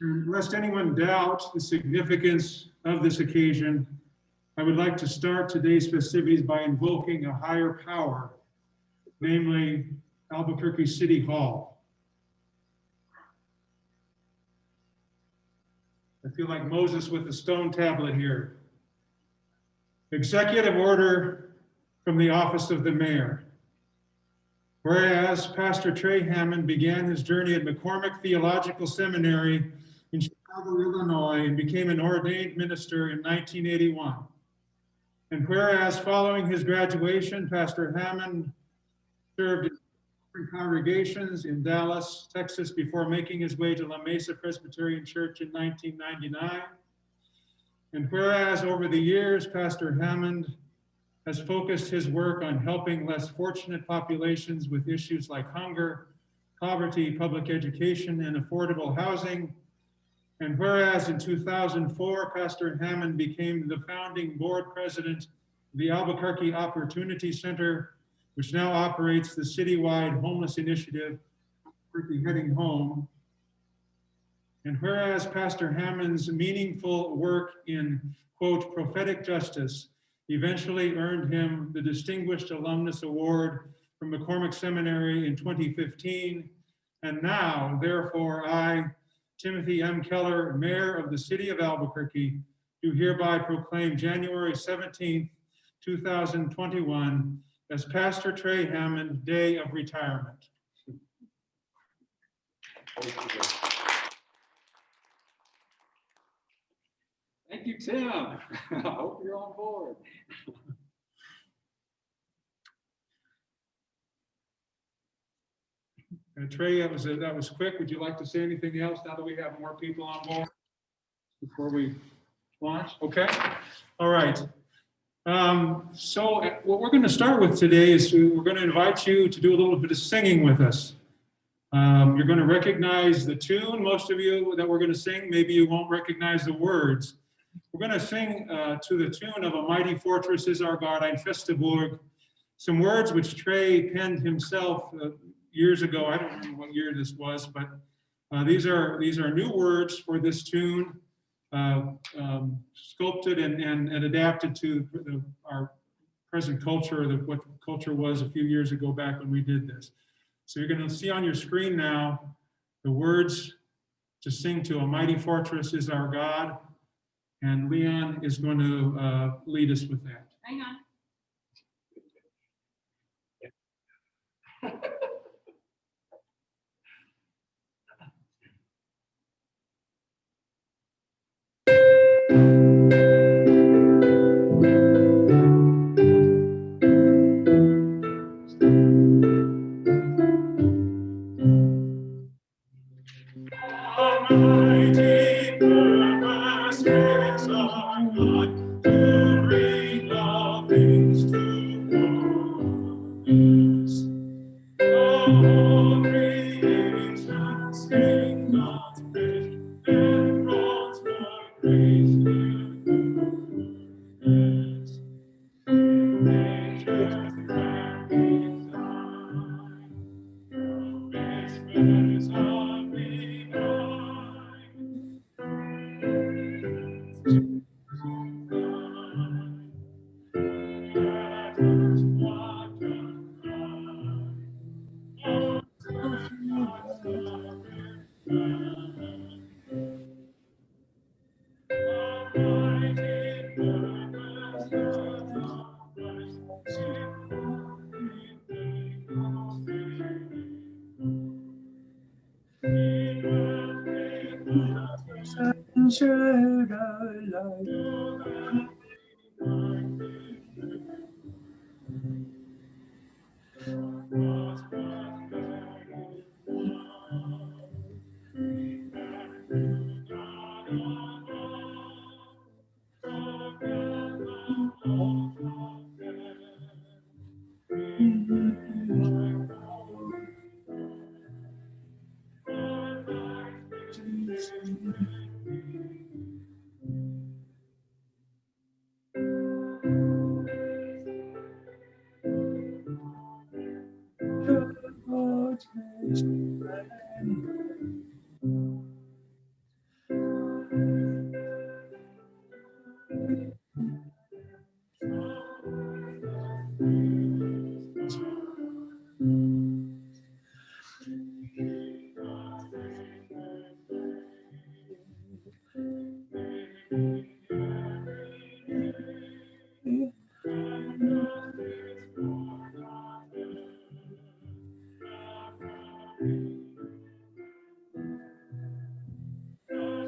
And lest anyone doubt the significance of this occasion, I would like to start today's festivities by invoking a higher power, namely Albuquerque City Hall. I feel like Moses with the stone tablet here. Executive order from the office of the mayor. Whereas Pastor Trey Hammond began his journey at McCormick Theological Seminary in Chicago, Illinois, and became an ordained minister in 1981. And whereas following his graduation, Pastor Hammond served in different congregations in Dallas, Texas, before making his way to La Mesa Presbyterian Church in 1999. And whereas over the years, Pastor Hammond has focused his work on helping less fortunate populations with issues like hunger, poverty, public education, and affordable housing. And whereas in 2004, Pastor Hammond became the founding board president of the Albuquerque Opportunity Center, which now operates the citywide homeless initiative, Heading Home. And whereas Pastor Hammond's meaningful work in, quote, prophetic justice eventually earned him the Distinguished Alumnus Award from McCormick Seminary in 2015. And now, therefore, I, Timothy M. Keller, Mayor of the City of Albuquerque, do hereby proclaim January 17th, 2021 as Pastor Trey Hammond Day of Retirement. Thank you, Tim. I hope you're on board. Trey, that was quick. Would you like to say anything else now that we have more people on board before we launch? Okay. All right. So what we're going to start with today is we're going to invite you to do a little bit of singing with us. You're going to recognize the tune. Most of you that we're going to sing, maybe you won't recognize the words. We're going to sing to the tune of A Mighty Fortress Is Our God, Ein Feste Burg, some words which Trey penned himself years ago. I don't remember what year this was, but these are new words for this tune, sculpted and adapted to our present culture, what culture was a few years ago back when we did this. So you're going to see on your screen now the words to sing to A Mighty Fortress Is Our God, and Leon is going to lead us with that. Hang on. Almighty purpose is our God, to bring all things to fullness. All creation sing God's praise, and bronze for grace to goodness. Nature's grand design, whispers of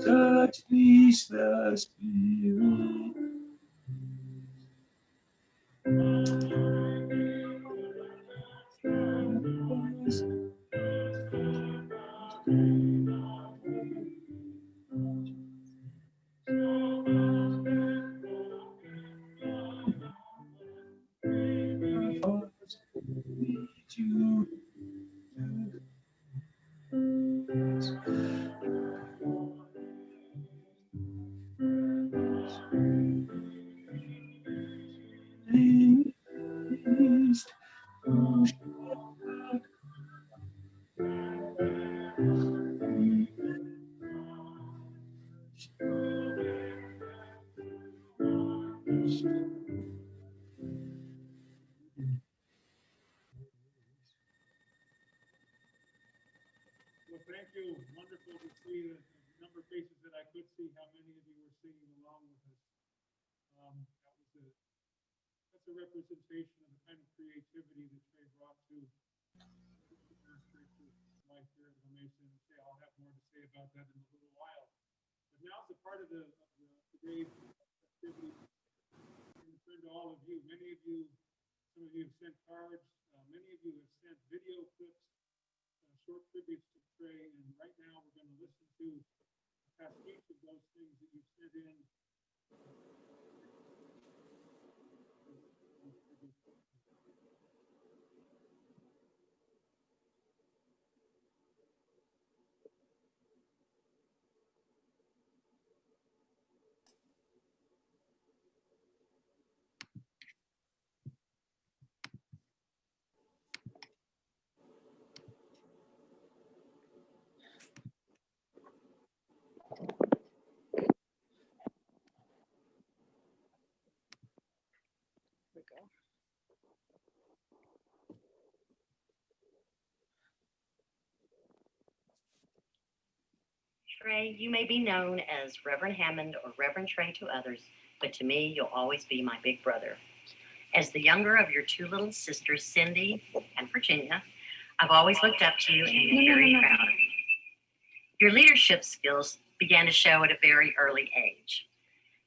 Touch peace the spirit. Well, thank you. Wonderful to see the number of faces that I could see, how many of you were singing along with us. That's a representation of the kind of creativity that Trey brought to life here at Mesa. And I'll have more to say about that in a little while. But now as a part of today's activity, I'm going to turn to all of you. Many of you, some of you have sent cards. Many of you have sent video clips, short tributes to Trey. And right now we're going to listen to a pastiche of those things that you've sent in. Trey, you may be known as Reverend Hammond or Reverend Trey to others, but to me, you'll always be my big brother. As the younger of your two little sisters, Cindy and Virginia, I've always looked up to you and been very proud of you. Your leadership skills began to show at a very early age.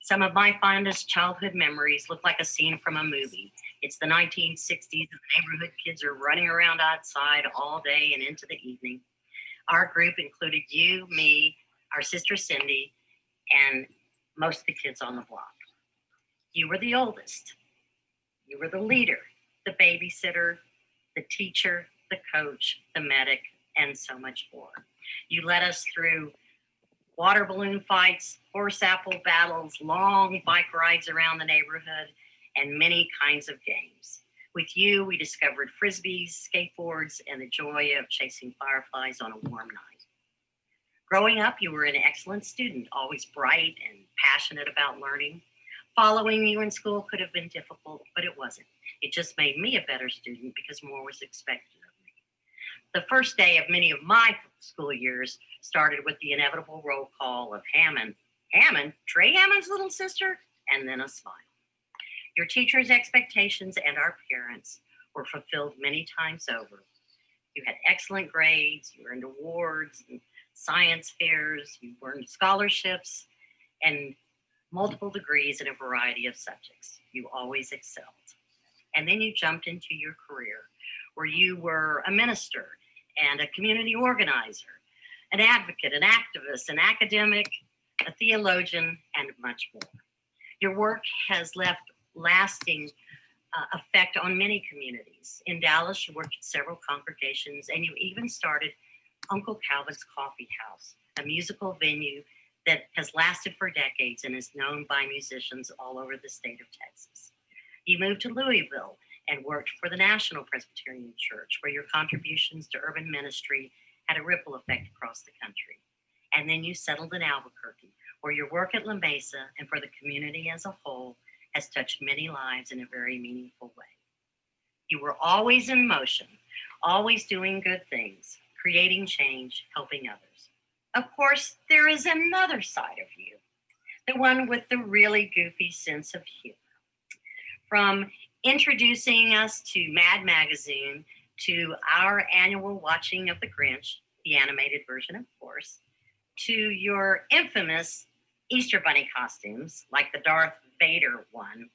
Some of my fondest childhood memories look like a scene from a movie. It's the 1960s, and the neighborhood kids are running around outside all day and into the evening. Our group included you, me, our sister Cindy, and most of the kids on the block. You were the oldest. You were the leader, the babysitter, the teacher, the coach, the medic, and so much more. You led us through water balloon fights, horse apple battles, long bike rides around the neighborhood, and many kinds of games. With you, we discovered frisbees, skateboards, and the joy of chasing fireflies on a warm night. Growing up, you were an excellent student, always bright and passionate about learning. Following you in school could have been difficult, but it wasn't. It just made me a better student because more was expected of me. The first day of many of my school years started with the inevitable roll call of Hammond. Hammond, Trey Hammond's little sister, and then a smile. Your teachers' expectations and our parents were fulfilled many times over. You had excellent grades, you earned awards and science fairs, you earned scholarships, and multiple degrees in a variety of subjects. You always excelled. And then you jumped into your career where you were a minister and a community organizer, an advocate, an activist, an academic, a theologian, and much more. Your work has left lasting effect on many communities. In Dallas, you worked at several congregations, and you even started Uncle Calvin's Coffee House, a musical venue that has lasted for decades and is known by musicians all over the state of Texas. You moved to Louisville and worked for the National Presbyterian Church, where your contributions to urban ministry had a ripple effect across the country. And then you settled in Albuquerque, where your work at La Mesa and for the community as a whole has touched many lives in a very meaningful way. You were always in motion, always doing good things, creating change, helping others. Of course, there is another side of you, the one with the really goofy sense of humor. From introducing us to Mad Magazine, to our annual watching of The Grinch, the animated version, of course, to your infamous Easter Bunny costumes, like the Darth Vader one.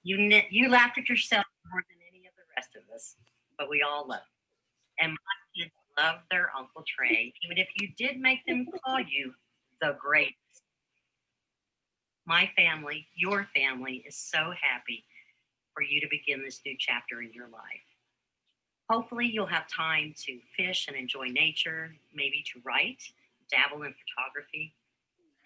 You laughed at yourself more than any of the rest of us, but we all love you. And my kids love their Uncle Trey, even if you did make them call you the greatest. My family, your family, is so happy for you to begin this new chapter in your life. Hopefully, you'll have time to fish and enjoy nature, maybe to write, dabble in photography.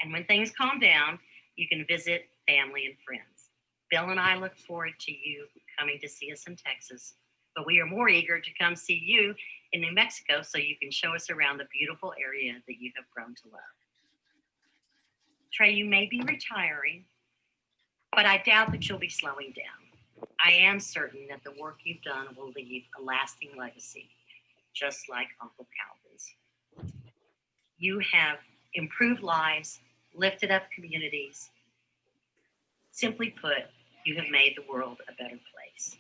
And when things calm down, you can visit family and friends. Bill and I look forward to you coming to see us in Texas, but we are more eager to come see you in New Mexico so you can show us around the beautiful area that you have grown to love. Trey, you may be retiring, but I doubt that you'll be slowing down. I am certain that the work you've done will leave a lasting legacy, just like Uncle Calvin's. You have improved lives, lifted up communities. Simply put, you have made the world a better place.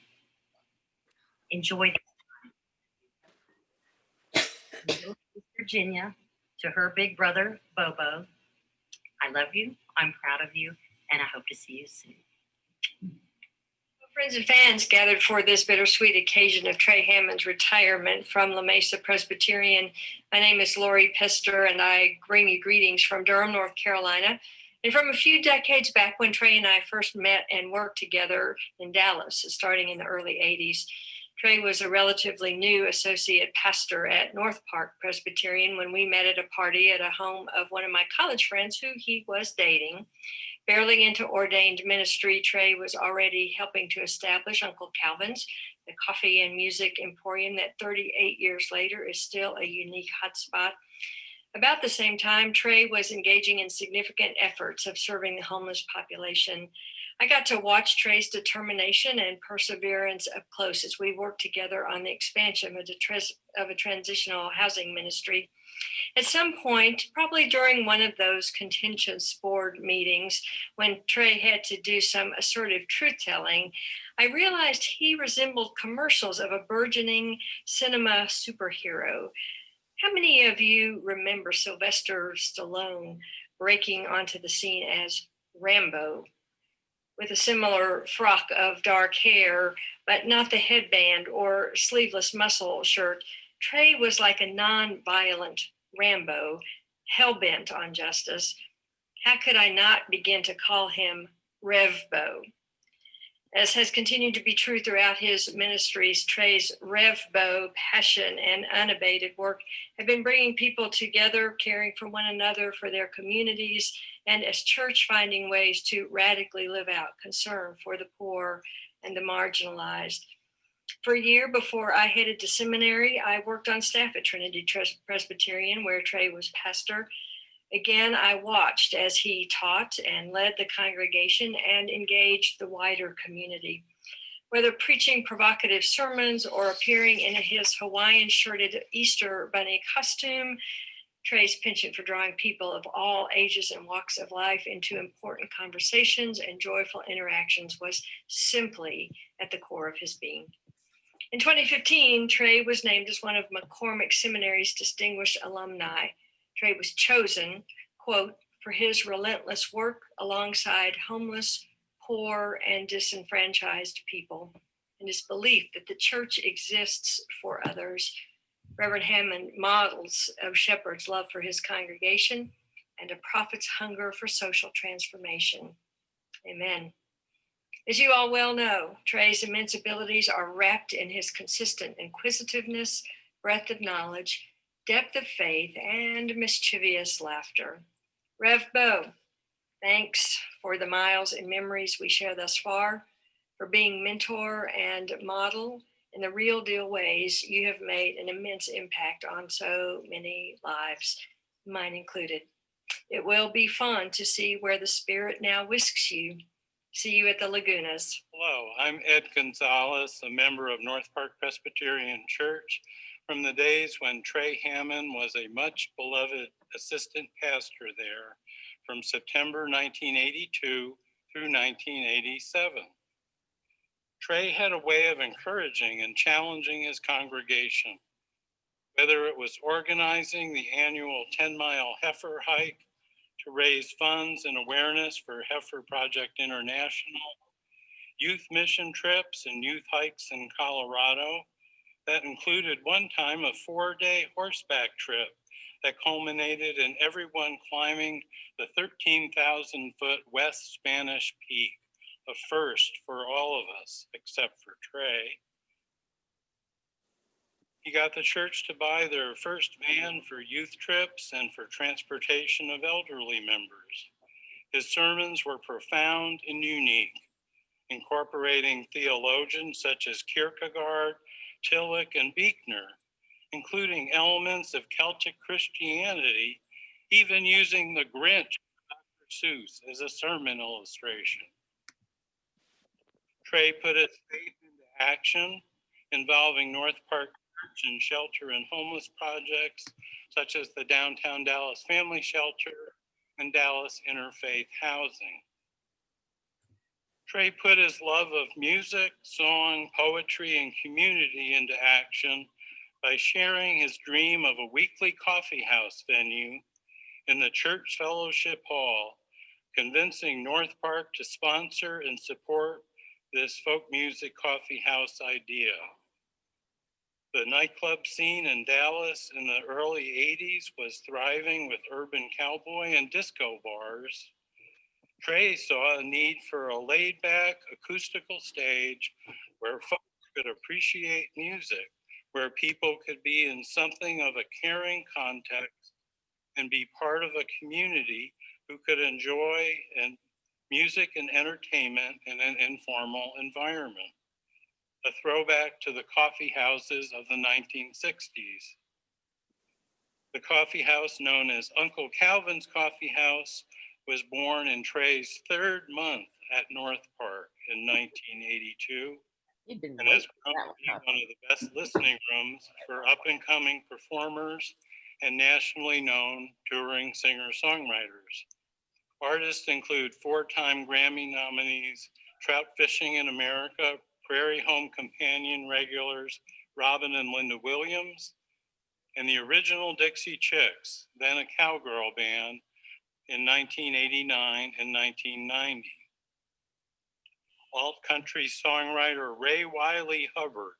Enjoy this time. Virginia, to her big brother, Bobo, I love you, I'm proud of you, and I hope to see you soon. Friends and fans gathered for this bittersweet occasion of Trey Hammond's retirement from La Mesa Presbyterian. My name is Lori Pester, and I bring you greetings from Durham, North Carolina, and from a few decades back when Trey and I first met and worked together in Dallas, starting in the early 80s. Trey was a relatively new associate pastor at North Park Presbyterian when we met at a party at a home of one of my college friends who he was dating. Barely into ordained ministry, Trey was already helping to establish Uncle Calvin's, the coffee and music emporium that 38 years later is still a unique hotspot. About the same time, Trey was engaging in significant efforts of serving the homeless population. I got to watch Trey's determination and perseverance up close as we worked together on the expansion of a transitional housing ministry. At some point, probably during one of those contentious board meetings, when Trey had to do some assertive truth-telling, I realized he resembled commercials of a burgeoning cinema superhero. How many of you remember Sylvester Stallone breaking onto the scene as Rambo, with a similar frock of dark hair, but not the headband or sleeveless muscle shirt? Trey was like a non-violent Rambo, hell-bent on justice. How could I not begin to call him Revbo? As has continued to be true throughout his ministries, Trey's Revbo passion and unabated work have been bringing people together, caring for one another, for their communities, and as church finding ways to radically live out concern for the poor and the marginalized. For a year before I headed to seminary, I worked on staff at Trinity Presbyterian, where Trey was pastor. Again, I watched as he taught and led the congregation and engaged the wider community. Whether preaching provocative sermons or appearing in his Hawaiian shirted Easter bunny costume, Trey's penchant for drawing people of all ages and walks of life into important conversations and joyful interactions was simply at the core of his being. In 2015, Trey was named as one of McCormick Seminary's distinguished alumni. Trey was chosen, quote, for his relentless work alongside homeless, poor, and disenfranchised people, and his belief that the church exists for others. Reverend Hammond models a shepherd's love for his congregation and a prophet's hunger for social transformation. Amen. As you all well know, Trey's immense abilities are wrapped in his consistent inquisitiveness, breadth of knowledge, depth of faith, and mischievous laughter. Rev Bo, thanks for the miles and memories we share thus far, for being mentor and model in the real deal ways. You have made an immense impact on so many lives, mine included. It will be fun to see where the Spirit now whisks you. See you at the Lagunas. Hello, I'm Ed Gonzalez, a member of North Park Presbyterian Church from the days when Trey Hammond was a much beloved assistant pastor there from September 1982 through 1987. Trey had a way of encouraging and challenging his congregation. whether it was organizing the annual 10-mile heifer hike to raise funds and awareness for Heifer Project International, youth mission trips and youth hikes in Colorado that included one time a 4-day horseback trip that culminated in everyone climbing the 13,000-foot West Spanish Peak, a first for all of us, except for Trey. He got the church to buy their first van for youth trips and for transportation of elderly members. His sermons were profound and unique, incorporating theologians such as Kierkegaard, Tillich, and Buechner, including elements of Celtic Christianity, even using the Grinch of Dr. Seuss as a sermon illustration. Trey put his faith into action, involving North Park Church and shelter and homeless projects, such as the Downtown Dallas Family Shelter and Dallas Interfaith Housing. Trey put his love of music, song, poetry, and community into action by sharing his dream of a weekly coffee house venue in the Church Fellowship Hall, convincing North Park to sponsor and support this folk music coffee house idea. The nightclub scene in Dallas in the early 80s was thriving with urban cowboy and disco bars. Trey saw a need for a laid-back acoustical stage where folks could appreciate music, where people could be in something of a caring context and be part of a community who could enjoy music and entertainment in an informal environment. A throwback to the coffee houses of the 1960s. The coffee house known as Uncle Calvin's Coffee House was born in Trey's third month at North Park in 1982 and has grown to be one of the best listening rooms for up-and-coming performers and nationally known touring singer-songwriters. Artists include 4-time Grammy nominees, Trout Fishing in America, Prairie Home Companion regulars, Robin and Linda Williams, and the original Dixie Chicks, then a cowgirl band, in 1989 and 1990. Alt-country songwriter Ray Wiley Hubbard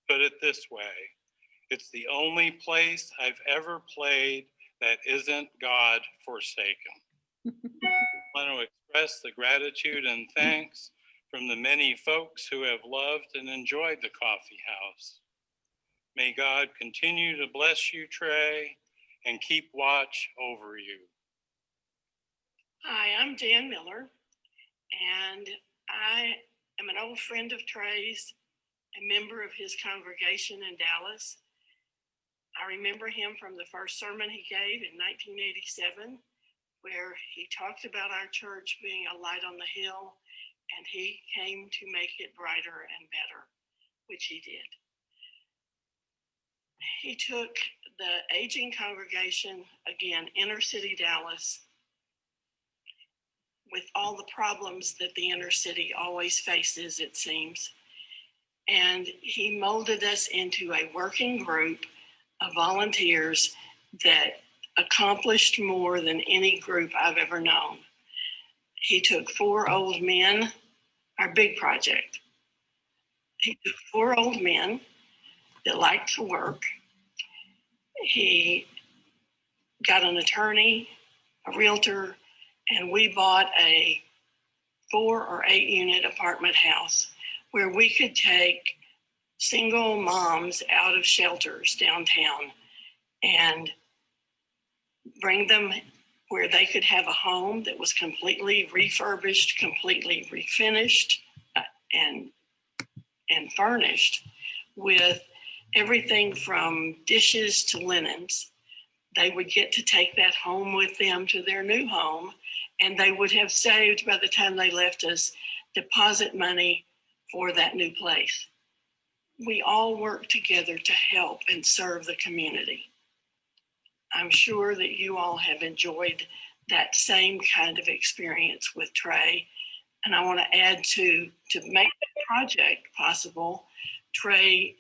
put it this way: "It's the only place I've ever played that isn't God forsaken." I want to express the gratitude and thanks from the many folks who have loved and enjoyed the coffee house. May God continue to bless you, Trey, and keep watch over you. Hi, I'm Jan Miller, and I am an old friend of Trey's, a member of his congregation in Dallas. I remember him from the first sermon he gave in 1987, where he talked about our church being a light on the hill, and he came to make it brighter and better, which he did. He took the aging congregation, again, inner city Dallas, with all the problems that the inner city always faces, it seems. And he molded us into a working group of volunteers that accomplished more than any group I've ever known. He took 4 old men, our big project. He took 4 old men that liked to work. He got an attorney, a realtor, and we bought a 4 or 8 unit apartment house where we could take single moms out of shelters downtown and bring them where they could have a home that was completely refurbished, completely refinished, and furnished with everything from dishes to linens. They would get to take that home with them to their new home, and they would have saved, by the time they left us, deposit money for that new place. We all work together to help and serve the community. I'm sure that you all have enjoyed that same kind of experience with Trey. And I want to add to make the project possible, Trey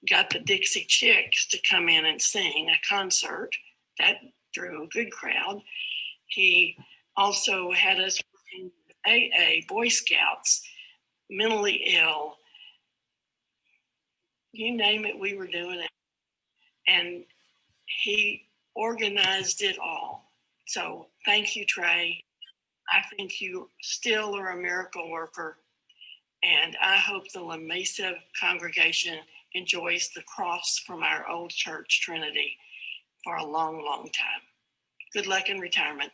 got the Dixie Chicks to come in and sing a concert that drew a good crowd. He also had us working with AA, Boy Scouts, mentally ill, you name it, we were doing it. And he organized it all. So thank you, Trey. I think you still are a miracle worker. And I hope the La Mesa congregation enjoys the cross from our old church, Trinity, for a long, long time. Good luck in retirement.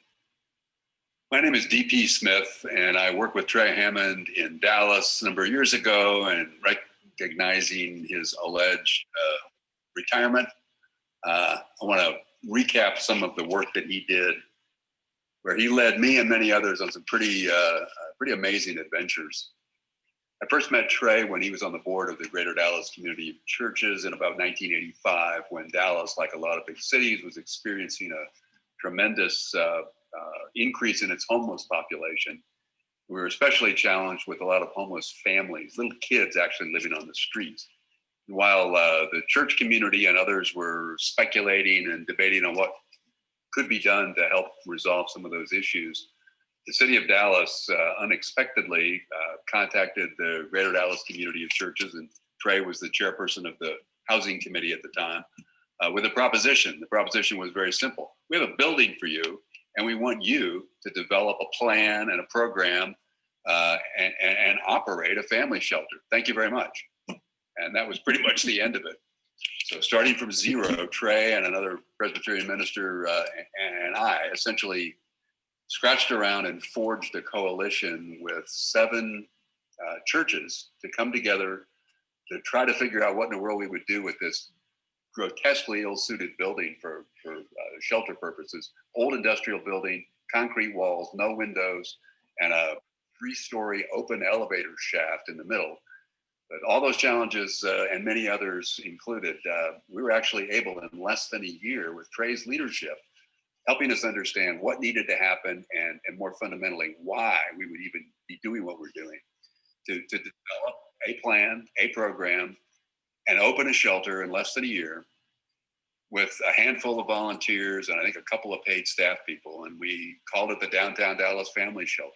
My name is D.P. Smith, and I worked with Trey Hammond in Dallas a number of years ago, and recognizing his alleged retirement. I want to recap some of the work that he did, where he led me and many others on some pretty amazing adventures. I first met Trey when he was on the board of the Greater Dallas Community of Churches in about 1985, when Dallas, like a lot of big cities, was experiencing a tremendous increase in its homeless population. We were especially challenged with a lot of homeless families, little kids actually living on the streets. While the church community and others were speculating and debating on what could be done to help resolve some of those issues, the city of Dallas unexpectedly contacted the Greater Dallas Community of Churches, and Trey was the chairperson of the housing committee at the time, with a proposition. The proposition was very simple. We have a building for you, and we want you to develop a plan and a program and operate a family shelter. Thank you very much. And that was pretty much the end of it. So starting from zero, Trey and another Presbyterian minister and I essentially scratched around and forged a coalition with 7 churches to come together to try to figure out what in the world we would do with this grotesquely ill-suited building for shelter purposes. Old industrial building, concrete walls, no windows, and a 3-story open elevator shaft in the middle. But all those challenges and many others included, we were actually able in less than a year with Trey's leadership, helping us understand what needed to happen and more fundamentally, why we would even be doing what we're doing, to develop a plan, a program, and open a shelter in less than a year with a handful of volunteers and I think a couple of paid staff people. And we called it the Downtown Dallas Family Shelter.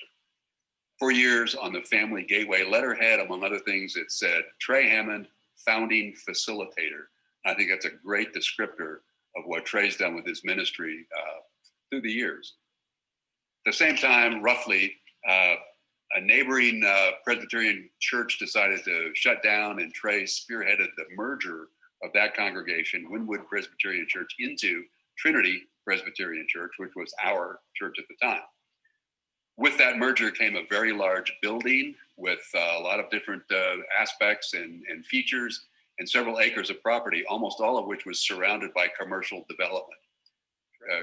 For years on the Family Gateway letterhead, among other things, it said, Trey Hammond, founding facilitator. I think that's a great descriptor of what Trey's done with his ministry through the years. At the same time, roughly, a neighboring Presbyterian church decided to shut down, and Trey spearheaded the merger of that congregation, Wynwood Presbyterian Church, into Trinity Presbyterian Church, which was our church at the time. With that merger came a very large building with a lot of different aspects and features, and several acres of property, almost all of which was surrounded by commercial development.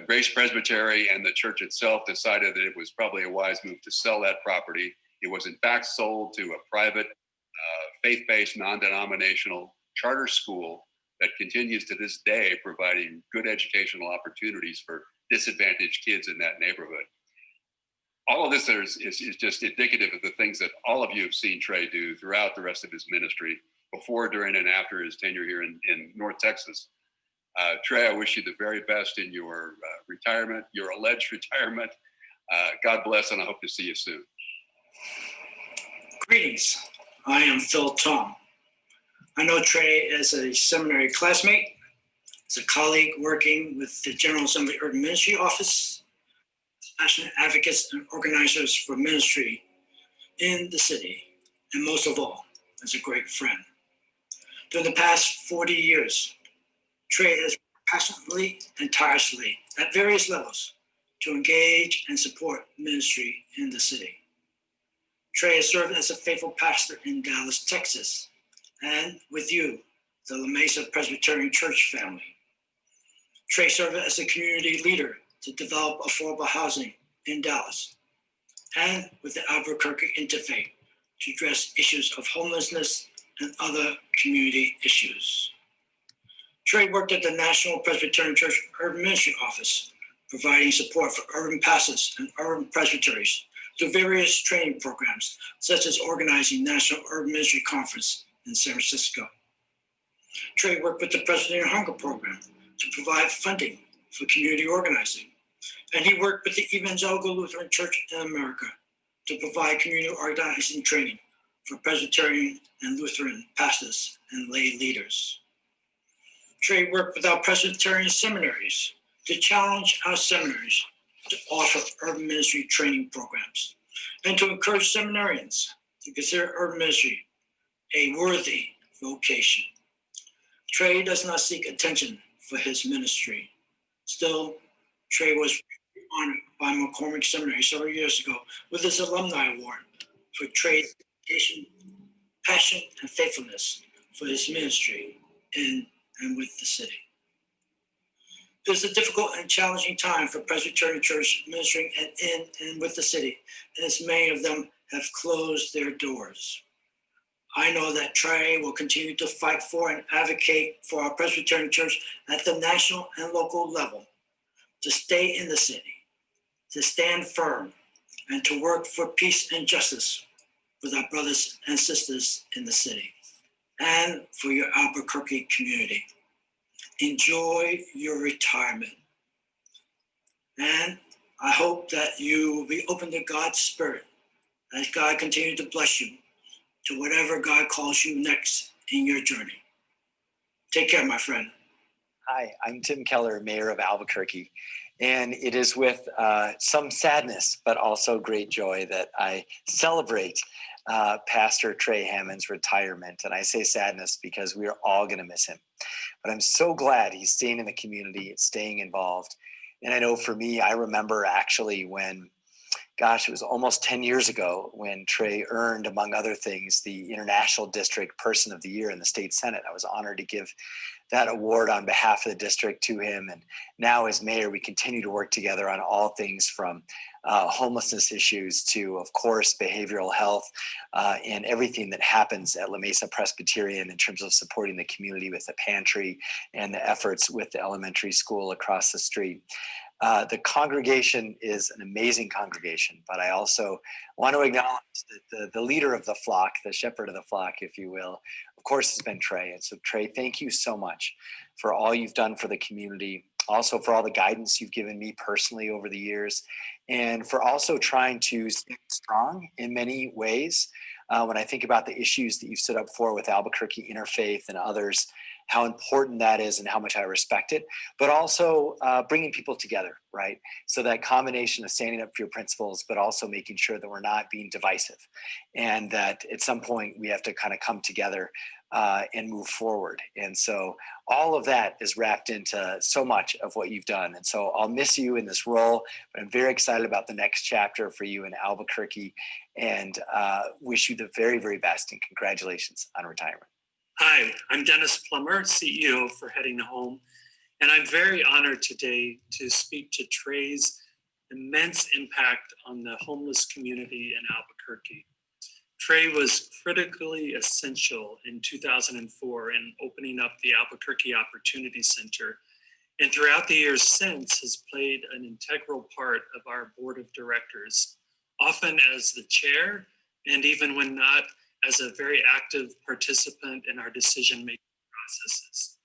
Grace Presbytery and the church itself decided that it was probably a wise move to sell that property. It was in fact sold to a private, faith-based, non-denominational charter school that continues to this day providing good educational opportunities for disadvantaged kids in that neighborhood. All of this is just indicative of the things that all of you have seen Trey do throughout the rest of his ministry, before, during, and after his tenure here in North Texas. Trey, I wish you the very best in your retirement, your alleged retirement. God bless, and I hope to see you soon. Greetings. I am Phil Tom. I know Trey as a seminary classmate, as a colleague working with the General Assembly Urban Ministry Office, passionate advocates and organizers for ministry in the city, and most of all, as a great friend. During the past 40 years, Trey has passionately and tirelessly at various levels to engage and support ministry in the city. Trey has served as a faithful pastor in Dallas, Texas, and with you, the La Mesa Presbyterian Church family. Trey served as a community leader to develop affordable housing in Dallas, and with the Albuquerque Interfaith to address issues of homelessness and other community issues. Trey worked at the National Presbyterian Church Urban Ministry Office, providing support for urban pastors and urban presbyteries through various training programs, such as organizing National Urban Ministry Conference in San Francisco. Trey worked with the Presbyterian Hunger Program to provide funding for community organizing. And he worked with the Evangelical Lutheran Church in America to provide community organizing training for Presbyterian and Lutheran pastors and lay leaders. Trey worked with our Presbyterian seminaries to challenge our seminaries to offer urban ministry training programs and to encourage seminarians to consider urban ministry a worthy vocation. Trey does not seek attention for his ministry. Still, Trey was honored by McCormick Seminary several years ago with his Alumni Award for Trey's dedication, passion, and faithfulness for his ministry in and with the city. It is a difficult and challenging time for Presbyterian Church ministering in and with the city, as many of them have closed their doors. I know that Trey will continue to fight for and advocate for our Presbyterian Church at the national and local level, to stay in the city, to stand firm, and to work for peace and justice with our brothers and sisters in the city and for your Albuquerque community. Enjoy your retirement. And I hope that you will be open to God's Spirit as God continues to bless you to whatever God calls you next in your journey. Take care, my friend. Hi, I'm Tim Keller, Mayor of Albuquerque, and it is with some sadness, but also great joy that I celebrate Pastor Trey Hammond's retirement. And I say sadness because we are all going to miss him. But I'm so glad he's staying in the community, staying involved. And I know for me, I remember actually when, gosh, it was almost 10 years ago when Trey earned, among other things, the International District Person of the Year in the State Senate. I was honored to give that award on behalf of the district to him. And now as mayor, we continue to work together on all things from homelessness issues to, of course, behavioral health and everything that happens at La Mesa Presbyterian in terms of supporting the community with the pantry and the efforts with the elementary school across the street. The congregation is an amazing congregation, but I also want to acknowledge that the leader of the flock, the shepherd of the flock, if you will, of course, has been Trey. And so, Trey, thank you so much for all you've done for the community, also for all the guidance you've given me personally over the years, and for also trying to stay strong in many ways. When I think about the issues that you've stood up for with Albuquerque Interfaith and others, how important that is and how much I respect it, but also bringing people together, right? So that combination of standing up for your principles, but also making sure that we're not being divisive and that at some point we have to kind of come together and move forward. And so all of that is wrapped into so much of what you've done. And so I'll miss you in this role, but I'm very excited about the next chapter for you in Albuquerque and wish you the very, very best and congratulations on retirement. Hi, I'm Dennis Plummer, CEO for Heading Home, and I'm very honored today to speak to Trey's immense impact on the homeless community in Albuquerque. Trey was critically essential in 2004 in opening up the Albuquerque Opportunity Center, and throughout the years since has played an integral part of our board of directors, often as the chair, and even when not, as a very active participant in our decision-making processes.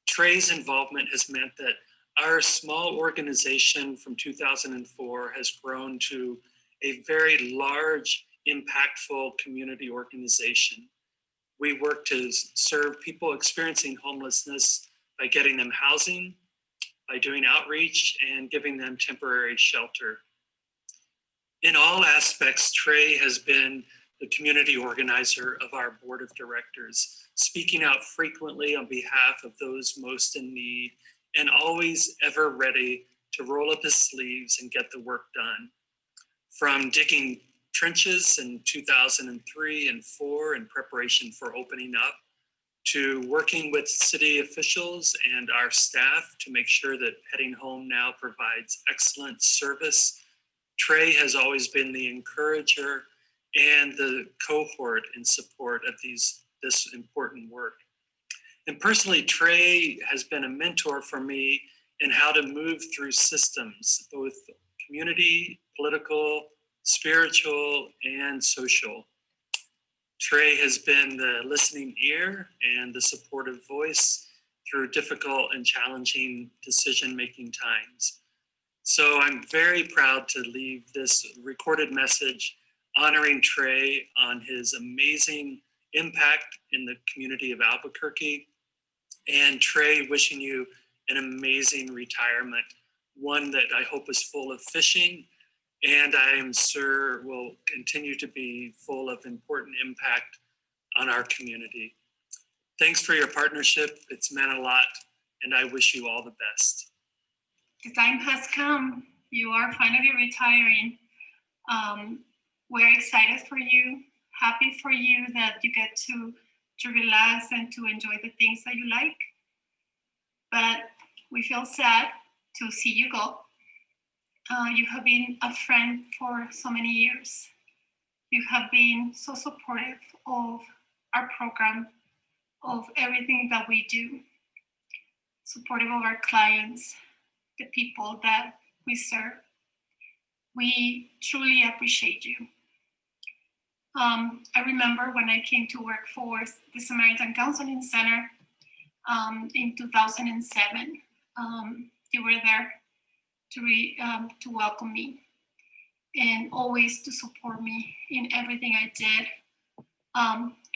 Trey's involvement has meant that our small organization from 2004 has grown to a very large, impactful community organization. We work to serve people experiencing homelessness by getting them housing, by doing outreach, and giving them temporary shelter. In all aspects, Trey has been the community organizer of our board of directors, speaking out frequently on behalf of those most in need, and always ever ready to roll up his sleeves and get the work done. From digging trenches in 2003 and 2004 in preparation for opening up, to working with city officials and our staff to make sure that Heading Home now provides excellent service, Trey has always been the encourager and the cohort in support of this important work. And personally, Trey has been a mentor for me in how to move through systems, both community, political, spiritual, and social. Trey has been the listening ear and the supportive voice through difficult and challenging decision-making times. So I'm very proud to leave this recorded message honoring Trey on his amazing impact in the community of Albuquerque. And Trey, wishing you an amazing retirement, one that I hope is full of fishing, and I am sure will continue to be full of important impact on our community. Thanks for your partnership. It's meant a lot, and I wish you all the best. The time has come. You are finally retiring. We're excited for you, happy for you that you get to relax and to enjoy the things that you like. But we feel sad to see you go. You have been a friend for so many years. You have been so supportive of our program, of everything that we do, supportive of our clients, the people that we serve. We truly appreciate you. I remember when I came to work for the Samaritan Counseling Center in 2007. You were there to welcome me and always to support me in everything I did.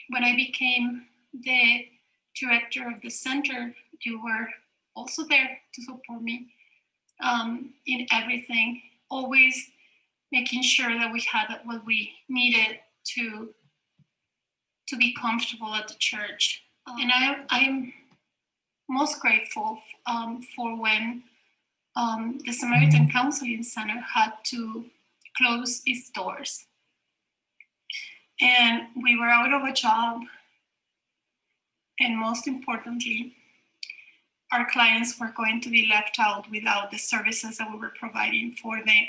When I became the director of the center, you were also there to support me in everything, always making sure that we had what we needed to be comfortable at the church. And I'm most grateful for when the Samaritan Counseling Center had to close its doors. And we were out of a job. And most importantly, our clients were going to be left out without the services that we were providing for the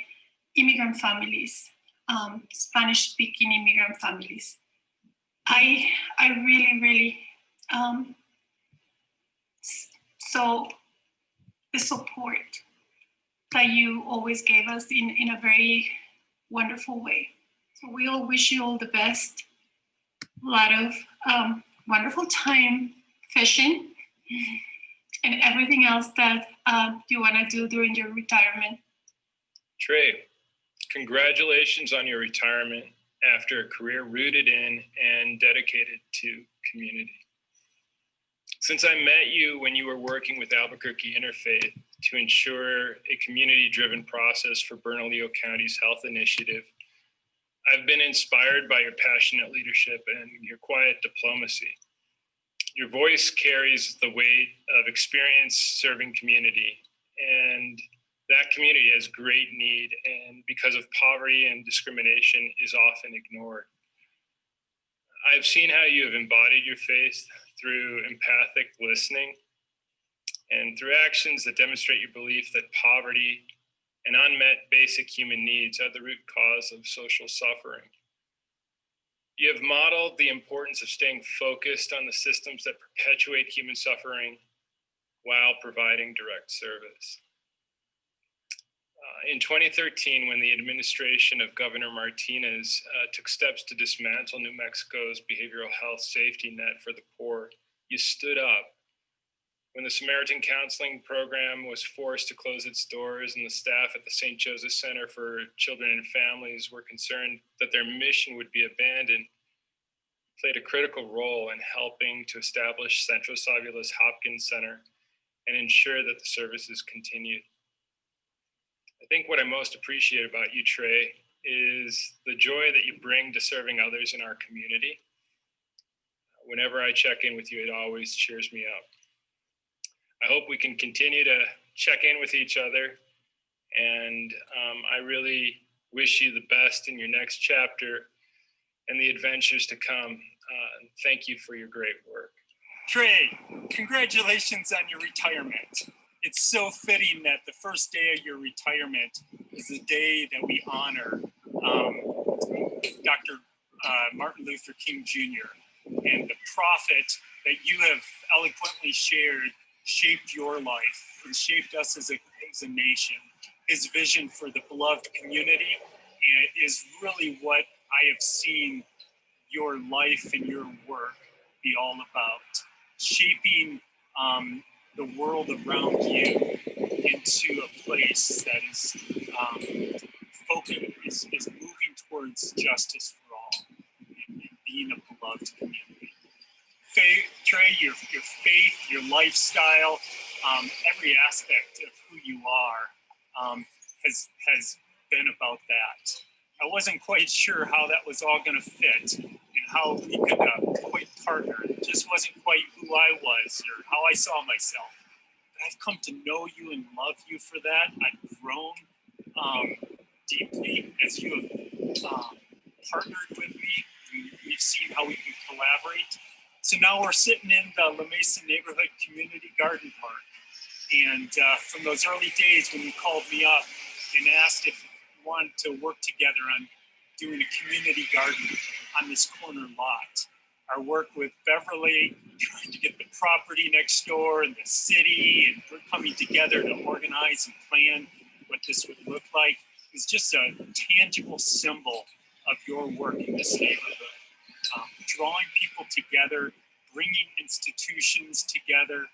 immigrant families, Spanish-speaking immigrant families. I really saw the support that you always gave us in a very wonderful way. So we all wish you all the best. A lot of wonderful time fishing and everything else that you want to do during your retirement. Trey, congratulations on your retirement after a career rooted in and dedicated to community. Since I met you when you were working with Albuquerque Interfaith to ensure a community-driven process for Bernalillo County's health initiative, I've been inspired by your passionate leadership and your quiet diplomacy. Your voice carries the weight of experience serving community, and that community has great need, and because of poverty and discrimination is often ignored. I've seen how you have embodied your faith through empathic listening and through actions that demonstrate your belief that poverty and unmet basic human needs are the root cause of social suffering. You have modeled the importance of staying focused on the systems that perpetuate human suffering while providing direct service. In 2013, when the administration of Governor Martinez took steps to dismantle New Mexico's behavioral health safety net for the poor, you stood up. When the Samaritan Counseling Program was forced to close its doors and the staff at the St. Joseph Center for Children and Families were concerned that their mission would be abandoned, played a critical role in helping to establish Centro Savila's Hopkins Center and ensure that the services continued. I think what I most appreciate about you, Trey, is the joy that you bring to serving others in our community. Whenever I check in with you, it always cheers me up. I hope we can continue to check in with each other, and I really wish you the best in your next chapter and the adventures to come. Thank you for your great work. Trey, congratulations on your retirement. It's so fitting that the first day of your retirement is the day that we honor Dr. Martin Luther King Jr. And the prophet that you have eloquently shared shaped your life and shaped us as a nation. His vision for the beloved community is really what I have seen your life and your work be all about? Shaping the world around you into a place that is is moving towards justice for all and being a beloved community. Trey, your faith, your lifestyle, every aspect of who you are has been about that. I wasn't quite sure how that was all going to fit and how we could quite partner. It just wasn't quite who I was or how I saw myself. But I've come to know you and love you for that. I've grown deeply as you have partnered with me. We've seen how we can collaborate. So now we're sitting in the La Mesa Neighborhood Community Garden Park. And from those early days when you called me up and asked if we wanted to work together on doing a community garden on this corner lot, our work with Beverly, trying to get the property next door and the city, and we're coming together to organize and plan what this would look like, is just a tangible symbol of your work in this neighborhood. Drawing people together, bringing institutions together,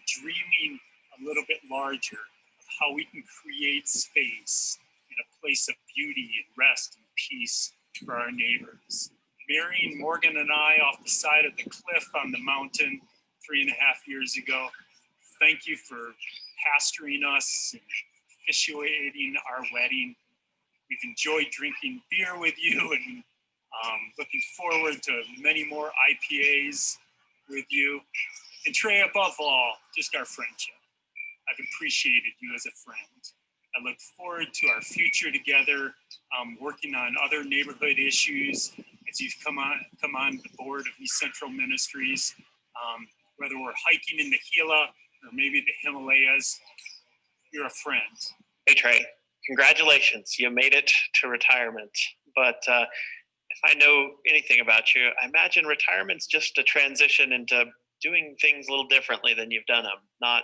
dreaming a little bit larger of how we can create space in a place of beauty and rest and peace for our neighbors. Marrying Morgan and I off the side of the cliff on the mountain 3.5 years ago. Thank you for pastoring us and officiating our wedding. We've enjoyed drinking beer with you and looking forward to many more IPAs with you. And Trey, above all, just our friendship. I've appreciated you as a friend. I look forward to our future together, working on other neighborhood issues as you've come on the board of East Central Ministries, whether we're hiking in the Gila or maybe the Himalayas. You're a friend. Hey, Trey, congratulations. You made it to retirement. But if I know anything about you, I imagine retirement's just a transition into doing things a little differently than you've done them, not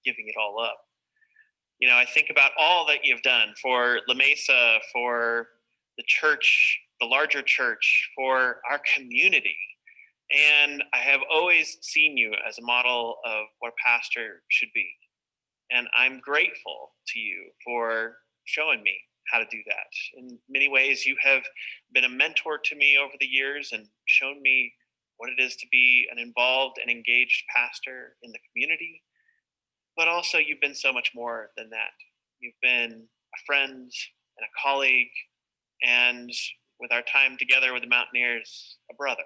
giving it all up. You know, I think about all that you've done for La Mesa, for the church, the larger church, for our community. And I have always seen you as a model of what a pastor should be. And I'm grateful to you for showing me how to do that. In many ways, you have been a mentor to me over the years and shown me what it is to be an involved and engaged pastor in the community. But also, you've been so much more than that. You've been a friend and a colleague, and with our time together with the Mountaineers, a brother.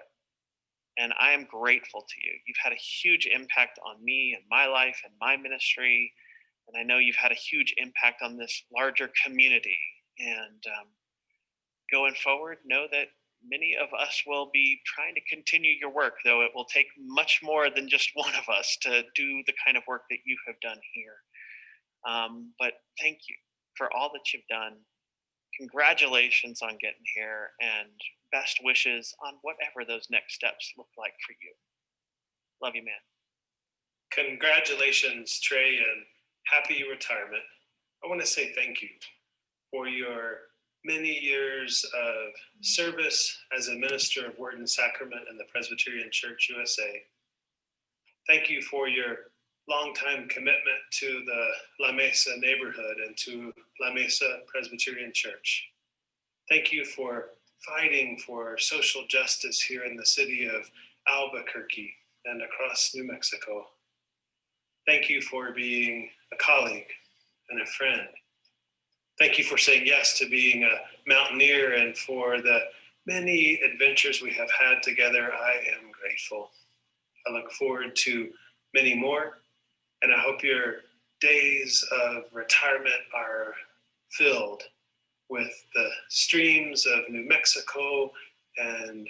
And I am grateful to you. You've had a huge impact on me and my life and my ministry. And I know you've had a huge impact on this larger community. And going forward, know that many of us will be trying to continue your work, though it will take much more than just one of us to do the kind of work that you have done here. But thank you for all that you've done. Congratulations on getting here, and best wishes on whatever those next steps look like for you. Love you, man. Congratulations, Trey, and happy retirement. I want to say thank you for your many years of service as a minister of Word and Sacrament in the Presbyterian Church USA. Thank you for your longtime commitment to the La Mesa neighborhood and to La Mesa Presbyterian Church. Thank you for fighting for social justice here in the city of Albuquerque and across New Mexico. Thank you for being a colleague and a friend. Thank you for saying yes to being a mountaineer, and for the many adventures we have had together. I am grateful. I look forward to many more, and I hope your days of retirement are filled with the streams of New Mexico and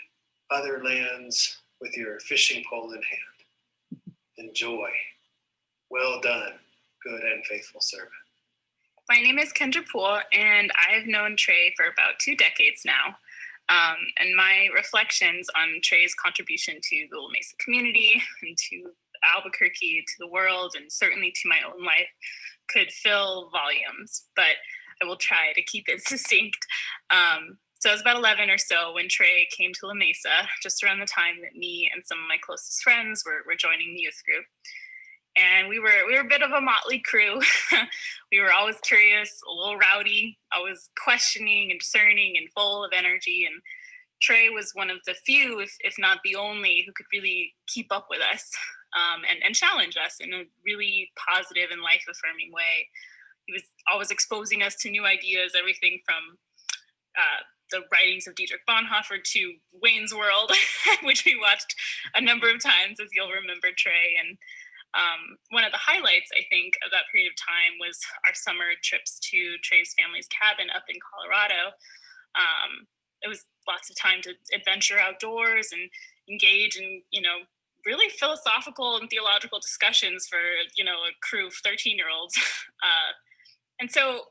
other lands with your fishing pole in hand. Enjoy. Well done, good and faithful servant. My name is Kendra Poole, and I've known Trey for about 2 decades now. And my reflections on Trey's contribution to the La Mesa community and to Albuquerque, to the world, and certainly to my own life could fill volumes, but I will try to keep it succinct. So I was about 11 or so when Trey came to La Mesa, just around the time that me and some of my closest friends were joining the youth group. And we were a bit of a motley crew. We were always curious, a little rowdy, always questioning and discerning and full of energy. And Trey was one of the few, if not the only, who could really keep up with us and challenge us in a really positive and life-affirming way. He was always exposing us to new ideas, everything from the writings of Dietrich Bonhoeffer to Wayne's World, which we watched a number of times, as you'll remember, Trey. And one of the highlights, I think, of that period of time was our summer trips to Trey's family's cabin up in Colorado. It was lots of time to adventure outdoors and engage in, really philosophical and theological discussions for, a crew of 13-year-olds. And so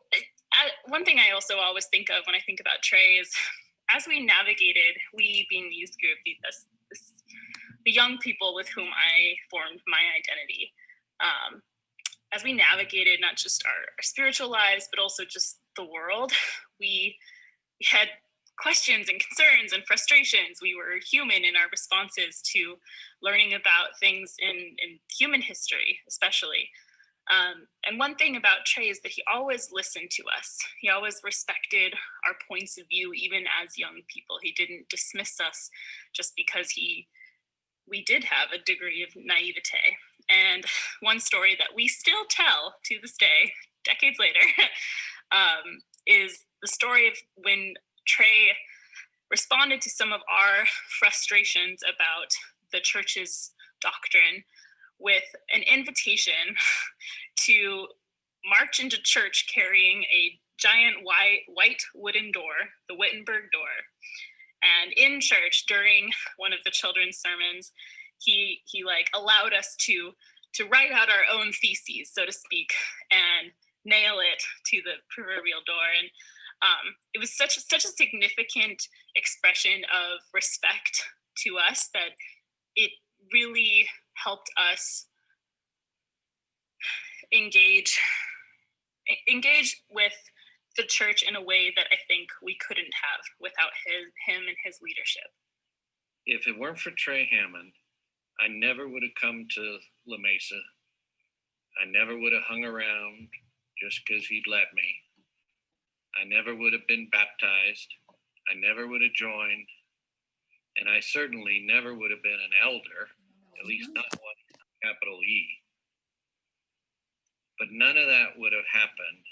one thing I also always think of when I think about Trey is, as we navigated, we being the youth group, the young people with whom I formed my identity, as we navigated not just our spiritual lives, but also just the world, we had questions and concerns and frustrations. We were human in our responses to learning about things in human history, especially. And one thing about Trey is that he always listened to us. He always respected our points of view, even as young people. He didn't dismiss us just because we did have a degree of naivete. And one story that we still tell to this day, decades later, is the story of when Trey responded to some of our frustrations about the church's doctrine with an invitation to march into church carrying a giant white wooden door, the Wittenberg door. And in church, during one of the children's sermons, he allowed us to write out our own theses, so to speak, and nail it to the proverbial door. And it was such a significant expression of respect to us that it really helped us engage with the church in a way that I think we couldn't have without him and his leadership. If it weren't for Trey Hammond, I never would have come to La Mesa. I never would have hung around just because he'd let me. I never would have been baptized. I never would have joined. And I certainly never would have been an elder, at least not one, capital E. But none of that would have happened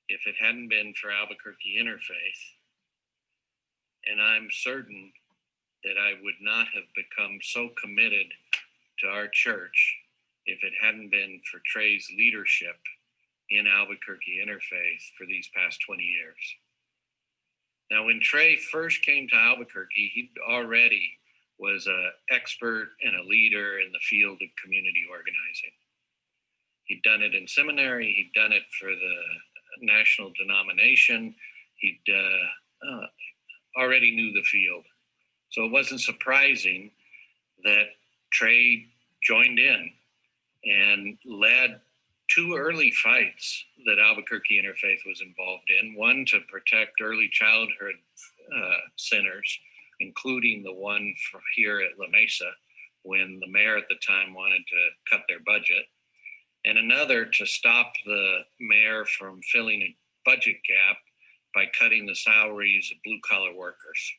if it hadn't been for Albuquerque Interfaith. And I'm certain that I would not have become so committed to our church if it hadn't been for Trey's leadership in Albuquerque Interfaith for these past 20 years. Now, when Trey first came to Albuquerque, he already was an expert and a leader in the field of community organizing. He'd done it in seminary, he'd done it for the national denomination, he'd already knew the field. So it wasn't surprising that Trey joined in and led two early fights that Albuquerque Interfaith was involved in, one to protect early childhood centers, including the one here at La Mesa, when the mayor at the time wanted to cut their budget, and another to stop the mayor from filling a budget gap by cutting the salaries of blue-collar workers.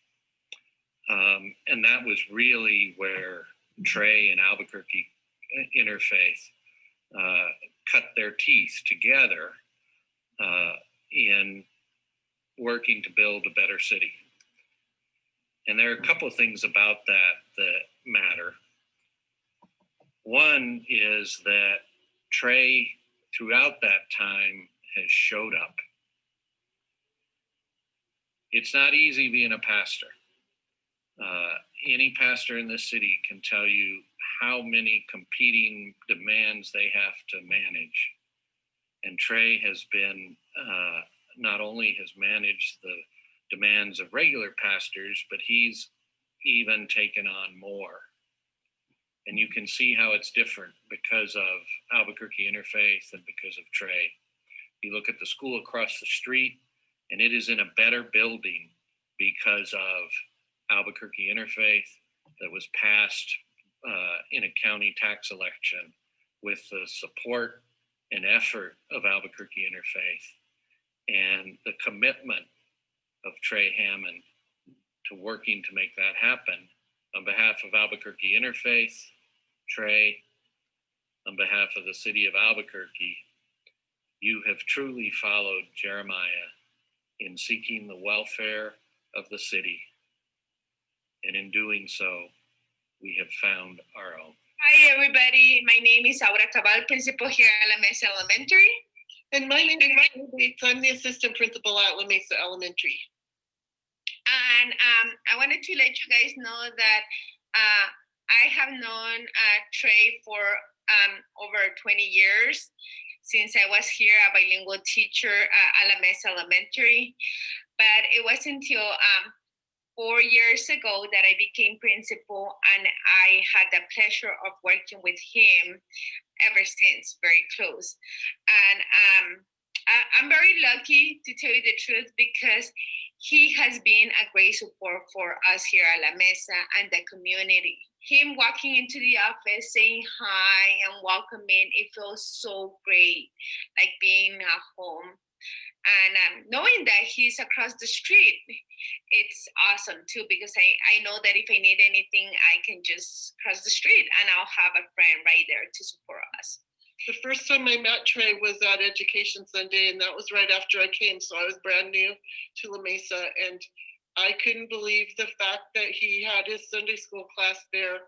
And that was really where Trey and Albuquerque Interfaith cut their teeth together in working to build a better city. And there are a couple of things about that matter. One is that Trey, throughout that time, has showed up. It's not easy being a pastor. Any pastor in this city can tell you how many competing demands they have to manage. And Trey has been, not only has managed the demands of regular pastors, but he's even taken on more. And you can see how it's different because of Albuquerque Interfaith and because of Trey. You look at the school across the street, and it is in a better building because of Albuquerque Interfaith that was passed in a county tax election with the support and effort of Albuquerque Interfaith and the commitment of Trey Hammond to working to make that happen. On behalf of Albuquerque Interfaith, Trey, on behalf of the city of Albuquerque, you have truly followed Jeremiah in seeking the welfare of the city. And in doing so, we have found our own. Hi, everybody. My name is Aura Cabal, principal here at La Mesa Elementary. And my name is Bates. I'm the assistant principal at La Mesa Elementary. And I wanted to let you guys know that I have known Trey for over 20 years, since I was here a bilingual teacher at La Mesa Elementary. But it wasn't until 4 years ago that I became principal, and I had the pleasure of working with him ever since, very close. And I'm very lucky, to tell you the truth, because he has been a great support for us here at La Mesa and the community. Him walking into the office, saying hi and welcoming, it feels so great, like being at home. And knowing that he's across the street, it's awesome too, because I know that if I need anything, I can just cross the street and I'll have a friend right there to support us. The first time I met Trey was at Education Sunday, and that was right after I came. So I was brand new to La Mesa, and I couldn't believe the fact that he had his Sunday school class there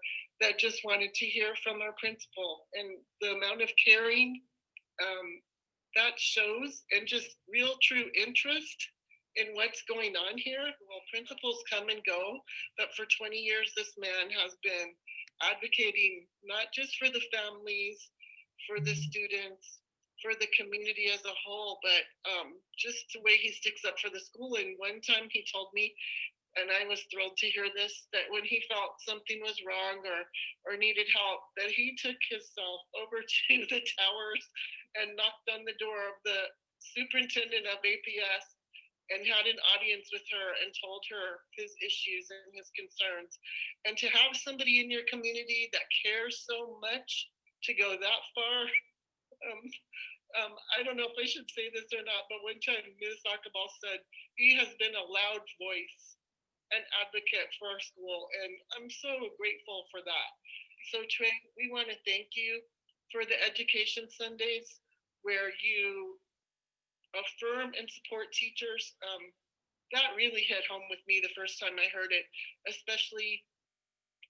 that just wanted to hear from our principal, and the amount of caring that shows, and just real true interest in what's going on here. Well, principals come and go, but for 20 years, this man has been advocating not just for the families, for the students, for the community as a whole, but just the way he sticks up for the school. And one time he told me, and I was thrilled to hear this, that when he felt something was wrong or needed help, that he took himself over to the towers and knocked on the door of the superintendent of APS and had an audience with her and told her his issues and his concerns. And to have somebody in your community that cares so much to go that far, I don't know if I should say this or not, but one time Ms. Akabal said, he has been a loud voice and advocate for our school, and I'm so grateful for that. So Trey, we want to thank you for the Education Sundays where you affirm and support teachers. That really hit home with me the first time I heard it, especially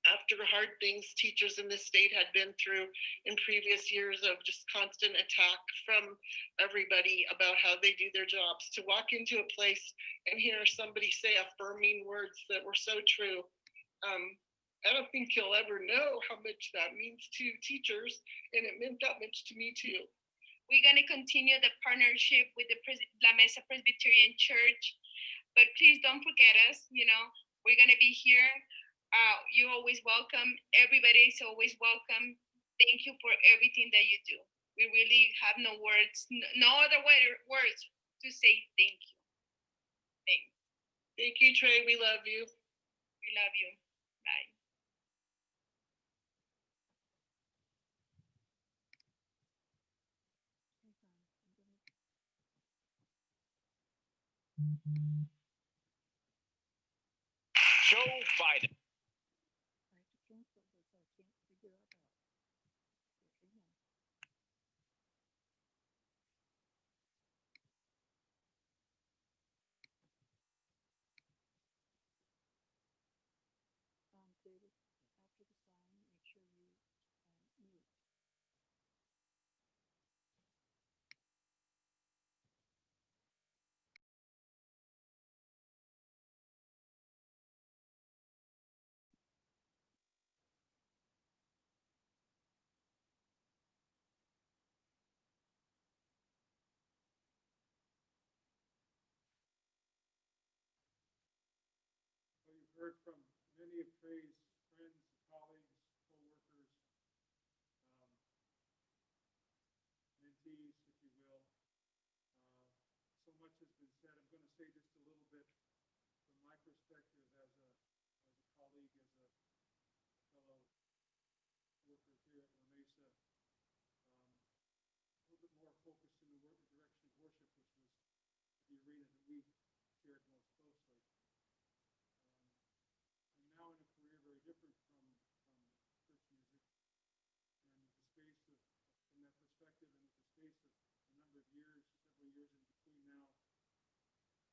after hard things teachers in this state had been through in previous years of just constant attack from everybody about how they do their jobs. To walk into a place and hear somebody say affirming words that were so true, I don't think you'll ever know how much that means to teachers, and it meant that much to me too. We're going to continue the partnership with the La Mesa Presbyterian Church, but please don't forget us. You know, we're going to be here. You're always welcome. Everybody is always welcome. Thank you for everything that you do. We really have no words, no other words to say thank you. Thanks. Thank you, Trey. We love you. We love you. Bye. Joe Biden. You've heard from many of Trey's friends, colleagues, co-workers, mentees, if you will. So much has been said. I'm going to say just a little bit from my perspective. perspective as a colleague, as a fellow worker here at La Mesa, a little bit more focused in the direction of worship, which was the arena that we shared most closely. I'm now in a career very different from church music, and with the space of, from that perspective, and with the space of a number of years, several years in between now,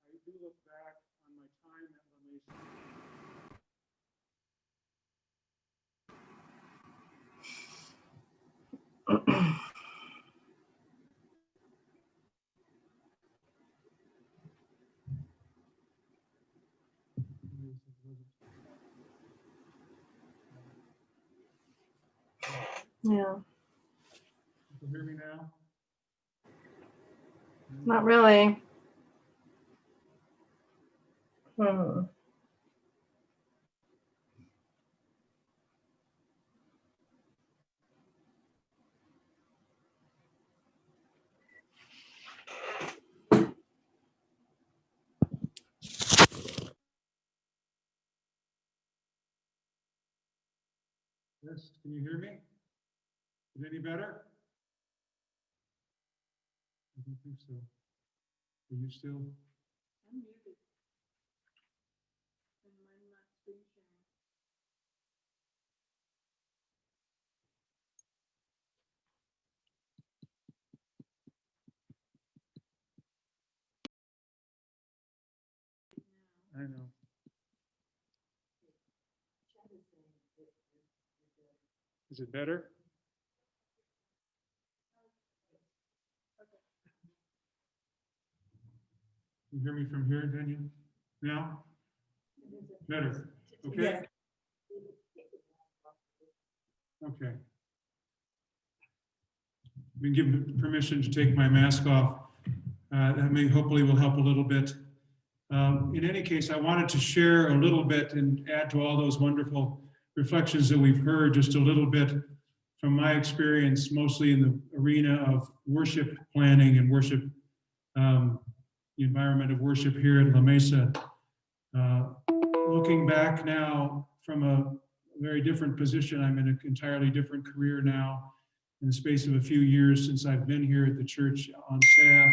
I do look back on my time at La Mesa. Yeah. You can hear me now? Not really. Hmm. Yes, can you hear me? Is it any better? I don't think so. Are you still? I'm muted. And I'm not screen sharing. I know. Is it better? You hear me from here, Daniel? Now? Better. Okay? Yeah. Okay. Been given permission to take my mask off. That may hopefully will help a little bit. In any case, I wanted to share a little bit and add to all those wonderful reflections that we've heard, just a little bit from my experience, mostly in the arena of worship planning and worship, the environment of worship here at La Mesa. Looking back now from a very different position, I'm in an entirely different career now in the space of a few years since I've been here at the church on staff.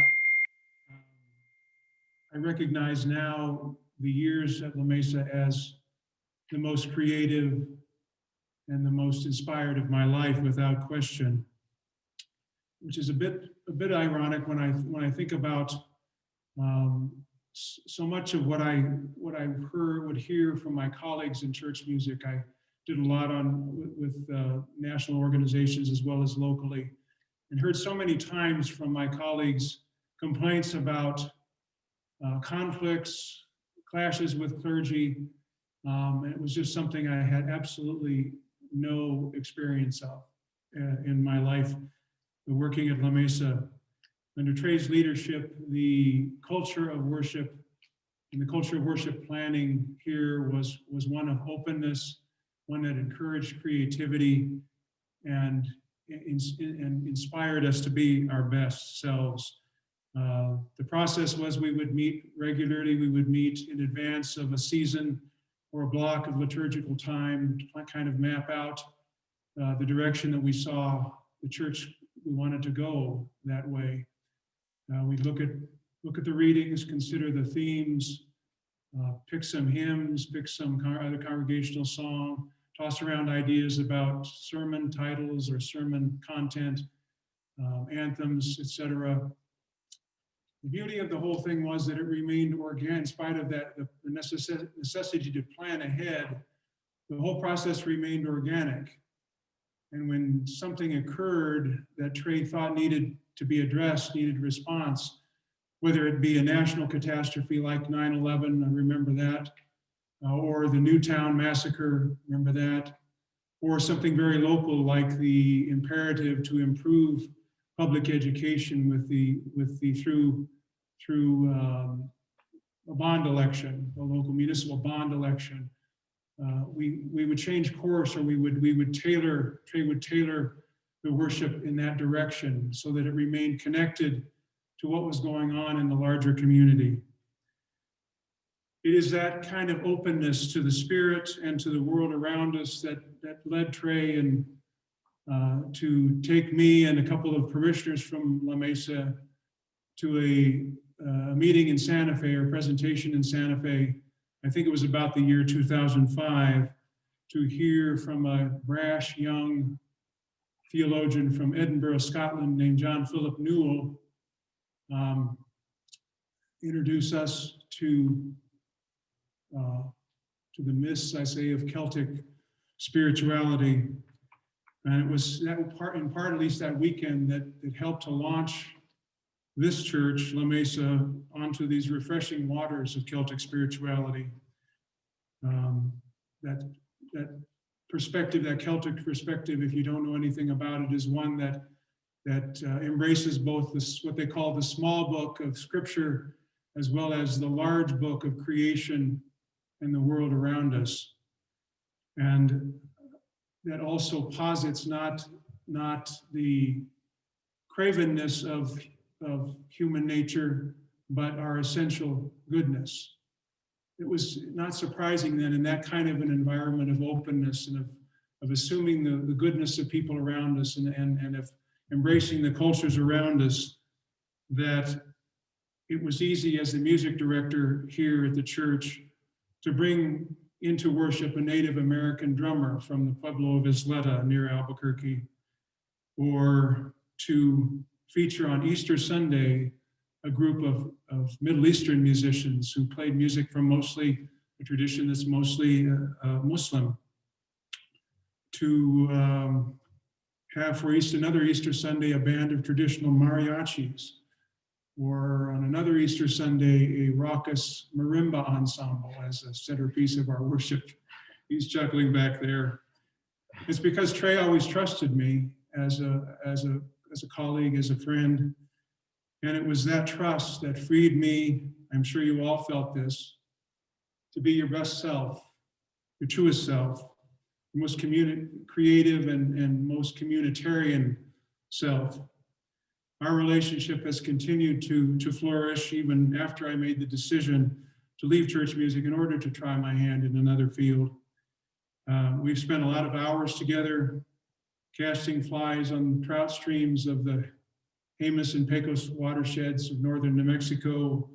I recognize now the years at La Mesa as the most creative and the most inspired of my life, without question, which is a bit ironic when I think about so much of what I would hear from my colleagues in church music. I did a lot with national organizations as well as locally, and heard so many times from my colleagues complaints about conflicts, clashes with clergy. It was just something I had absolutely no experience of in my life working at La Mesa. Under Trey's leadership, the culture of worship and the culture of worship planning here was one of openness, one that encouraged creativity and inspired us to be our best selves. The process was we would meet regularly. We would meet in advance of a season or a block of liturgical time to kind of map out the direction that we saw the church we wanted to go that way. We'd look at the readings, consider the themes, pick some hymns, pick some other congregational song, toss around ideas about sermon titles or sermon content, anthems, etc. The beauty of the whole thing was that it remained organic. In spite of that, the necessity to plan ahead, the whole process remained organic. And when something occurred that Trey thought needed to be addressed, needed response, whether it be a national catastrophe like 9/11, I remember that, or the Newtown massacre, remember that, or something very local like the imperative to improve public education through a bond election, a local municipal bond election. We would change course, or Trey would tailor the worship in that direction so that it remained connected to what was going on in the larger community. it is that kind of openness to the Spirit and to the world around us that led Trey and to take me and a couple of parishioners from La Mesa to a meeting in Santa Fe, or presentation in Santa Fe. I think it was about the year 2005, to hear from a brash young theologian from Edinburgh, Scotland, named John Philip Newell, introduce us to the myths, I say, of Celtic spirituality. And it was that part, in part at least that weekend, that it helped to launch this church, La Mesa, onto these refreshing waters of Celtic spirituality. That perspective, that Celtic perspective, if you don't know anything about it, is one that embraces both this, what they call the small book of Scripture, as well as the large book of creation and the world around us. And that also posits not the cravenness of human nature, but our essential goodness. It was not surprising then, in that kind of an environment of openness and of assuming the goodness of people around us and of embracing the cultures around us, that it was easy as the music director here at the church to bring into worship a Native American drummer from the Pueblo of Isleta near Albuquerque, or to feature on Easter Sunday a group of Middle Eastern musicians who played music from mostly a tradition that's mostly Muslim, to have for another Easter Sunday a band of traditional mariachis, or on another Easter Sunday a raucous marimba ensemble as a centerpiece of our worship. He's chuckling back there. It's because Trey always trusted me as a colleague, as a friend. And it was that trust that freed me, I'm sure you all felt this, to be your best self, your truest self, the most creative and most communitarian self. Our relationship has continued to flourish even after I made the decision to leave church music in order to try my hand in another field. We've spent a lot of hours together casting flies on trout streams of the Jemez and Pecos watersheds of northern New Mexico,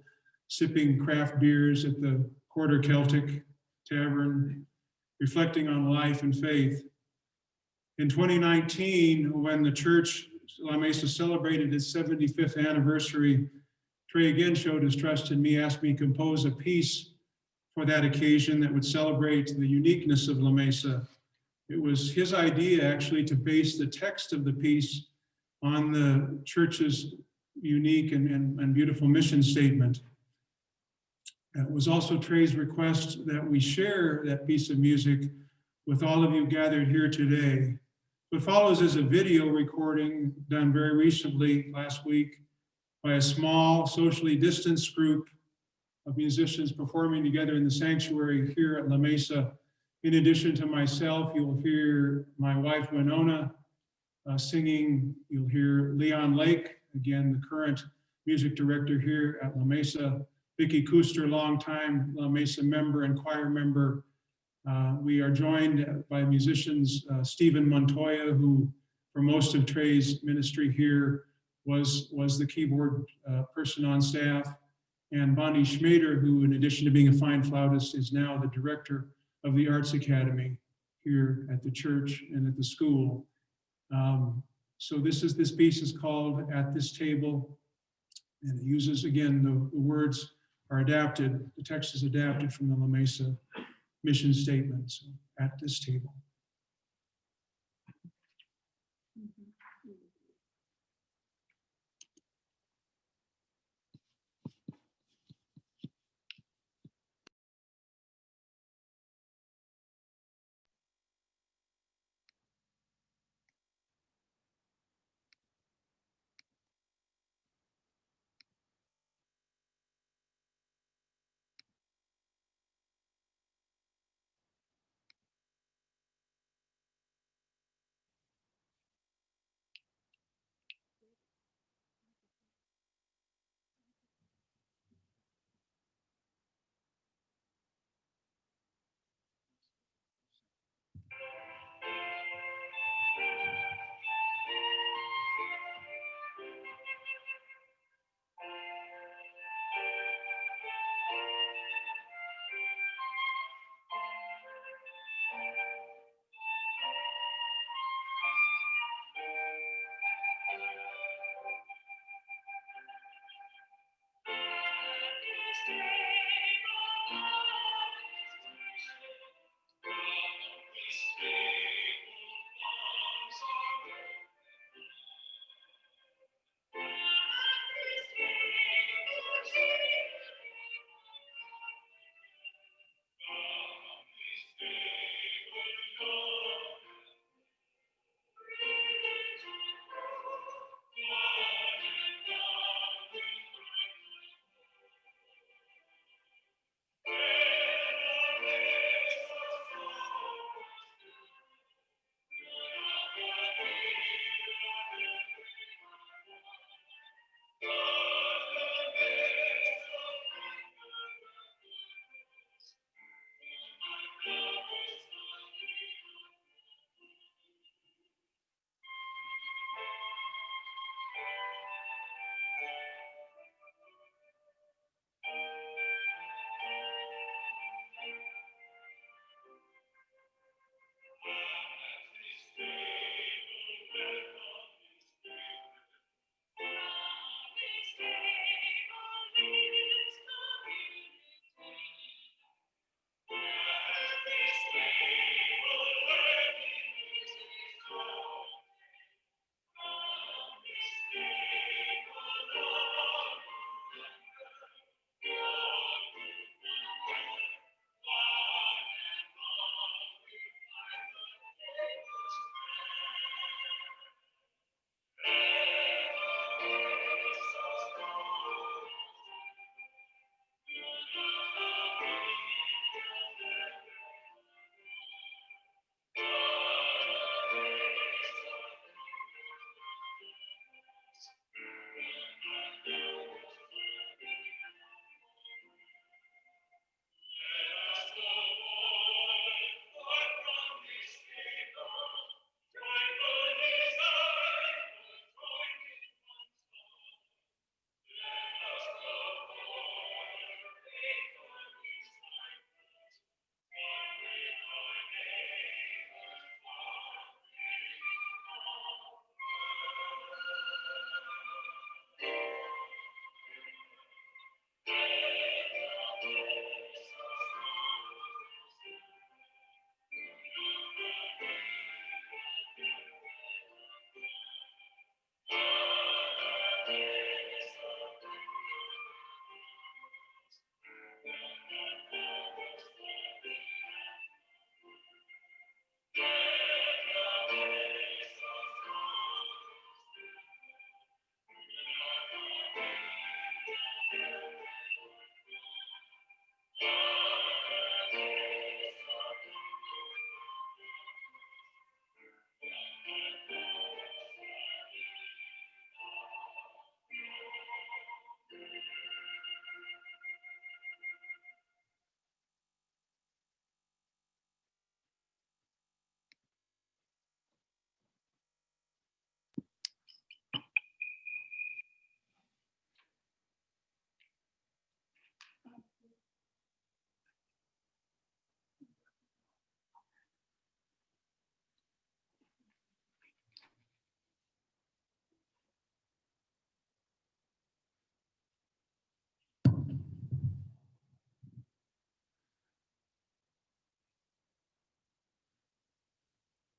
sipping craft beers at the Quarter Celtic Tavern, reflecting on life and faith. In 2019, when the church, La Mesa, celebrated its 75th anniversary, Trey again showed his trust in me, asked me to compose a piece for that occasion that would celebrate the uniqueness of La Mesa. It was his idea, actually, to base the text of the piece on the church's unique and beautiful mission statement. It was also Trey's request that we share that piece of music with all of you gathered here today. What follows is a video recording done very recently, last week, by a small, socially distanced group of musicians performing together in the sanctuary here at La Mesa. In addition to myself, you'll hear my wife, Winona, singing. You'll hear Leon Lake, again, the current music director here at La Mesa. Vicki Kuster, longtime La Mesa member and choir member. We are joined by musicians Stephen Montoya, who for most of Trey's ministry here was the keyboard person on staff, and Bonnie Schmader, who in addition to being a fine flautist is now the director of the Arts Academy here at the church and at the school. So this piece is called At This Table, and it uses, again, the words are adapted, the text is adapted from the La Mesa mission statement. So, at this table.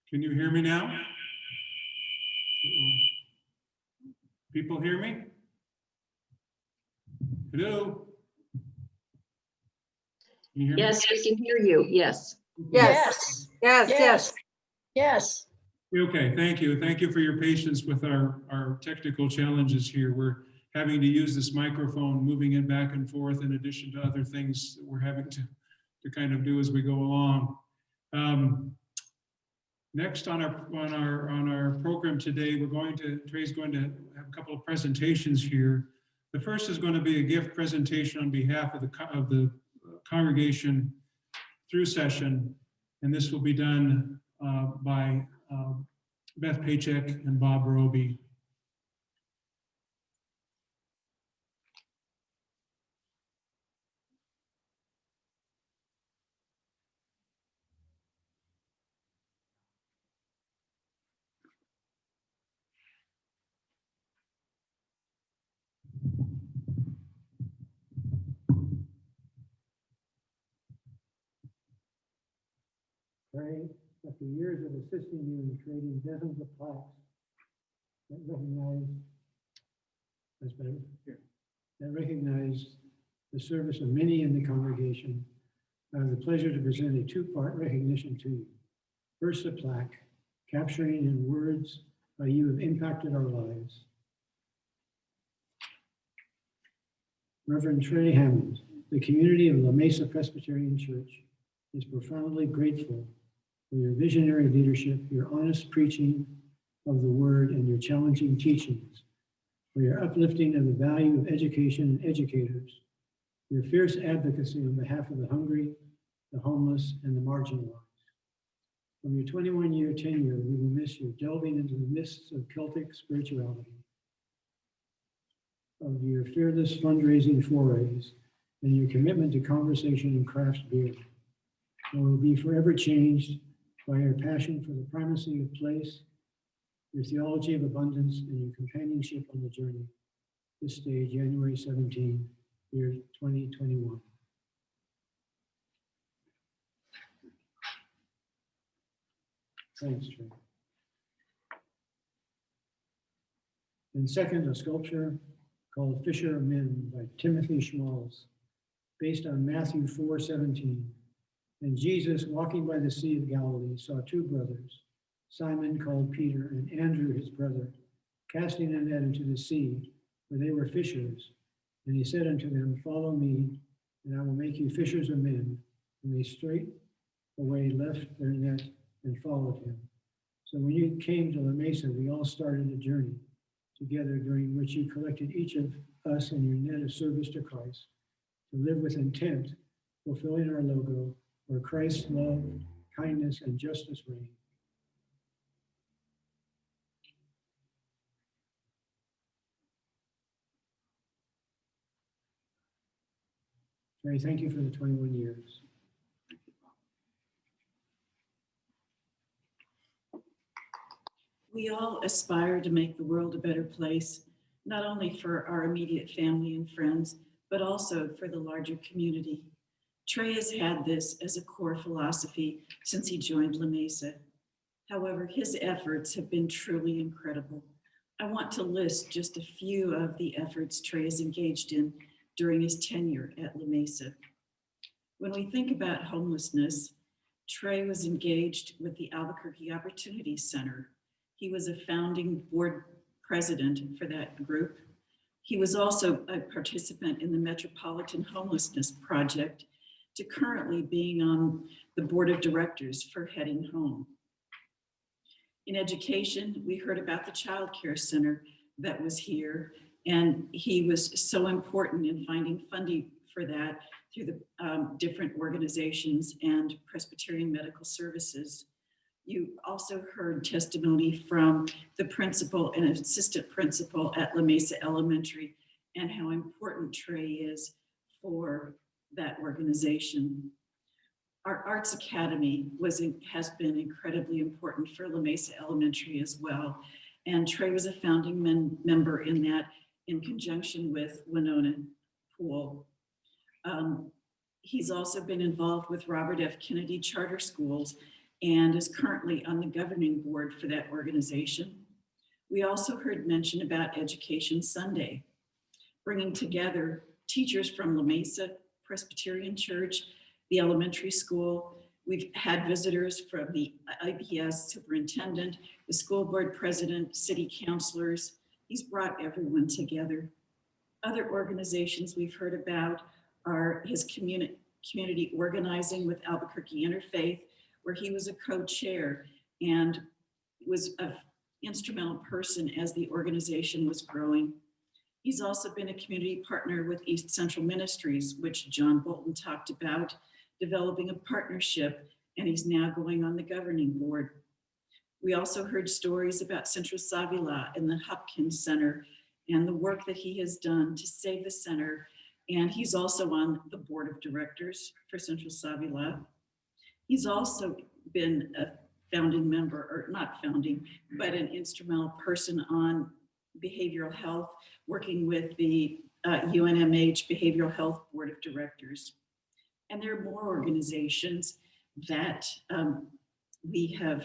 Can you hear me now? Uh-oh. People hear me? Hello? Can you hear me? Yes, we can hear you. Yes. Yes. Yes. Yes. Okay, thank you. Thank you for your patience with our technical challenges here. We're having to use this microphone, moving it back and forth in addition to other things that we're having to kind of do as we go along. Next on our program today, Trey's going to have a couple of presentations here. The first is going to be a gift presentation on behalf of the congregation through session, and this will be done by Beth Paycheck and Bob Roby. Trey, after years of assisting you in creating dozens of plaques that recognize the service of many in the congregation, I have the pleasure to present a two-part recognition to you. First, a plaque capturing in words how you have impacted our lives. Reverend Trey Hammond, the community of La Mesa Presbyterian Church is profoundly grateful for your visionary leadership, your honest preaching of the word, and your challenging teachings, for your uplifting of the value of education and educators, your fierce advocacy on behalf of the hungry, the homeless, and the marginalized. From your 21-year tenure, we will miss you delving into the mists of Celtic spirituality, of your fearless fundraising forays, and your commitment to conversation and craft beer. And will be forever changed by your passion for the primacy of place, your theology of abundance, and your companionship on the journey. This day, January 17, year 2021. Thanks, Trey. And second, a sculpture called Fisher of Men by Timothy Schmalz, based on Matthew 4:17. And Jesus, walking by the Sea of Galilee, saw two brothers, Simon called Peter and Andrew his brother, casting a net into the sea, for they were fishers. And he said unto them, follow me, and I will make you fishers of men. And they straightway left their net and followed him. So when you came to La Mesa, we all started a journey together, during which you collected each of us in your net of service to Christ, to live with intent, fulfilling our logo, where Christ's love, kindness, and justice reign. Trey, thank you for the 21 years. We all aspire to make the world a better place, not only for our immediate family and friends, but also for the larger community. Trey has had this as a core philosophy since he joined La Mesa. However, his efforts have been truly incredible. I want to list just a few of the efforts Trey has engaged in during his tenure at La Mesa. When we think about homelessness, Trey was engaged with the Albuquerque Opportunity Center. He was a founding board president for that group. He was also a participant in the Metropolitan Homelessness Project, to currently being on the board of directors for Heading Home. In education, we heard about the child care center that was here, and he was so important in finding funding for that through the different organizations and Presbyterian Medical Services. You also heard testimony from the principal and assistant principal at La Mesa Elementary and how important Trey is for that organization. Our Arts Academy has been incredibly important for La Mesa Elementary as well. And Trey was a founding member in that, in conjunction with Winona Poole. He's also been involved with Robert F. Kennedy Charter Schools and is currently on the governing board for that organization. We also heard mention about Education Sunday, bringing together teachers from La Mesa Presbyterian Church, the elementary school. We've had visitors from the IPS superintendent, the school board president, city councilors. He's brought everyone together. Other organizations we've heard about are his community organizing with Albuquerque Interfaith, where he was a co-chair and was an instrumental person as the organization was growing. He's also been a community partner with East Central Ministries, which John Bolton talked about, developing a partnership, and he's now going on the governing board. We also heard stories about Central Savila and the Hopkins Center and the work that he has done to save the center. And he's also on the board of directors for Central Savila. He's also been a founding member, or not founding, but an instrumental person on behavioral health, working with the UNMH Behavioral Health Board of Directors. And there are more organizations that we have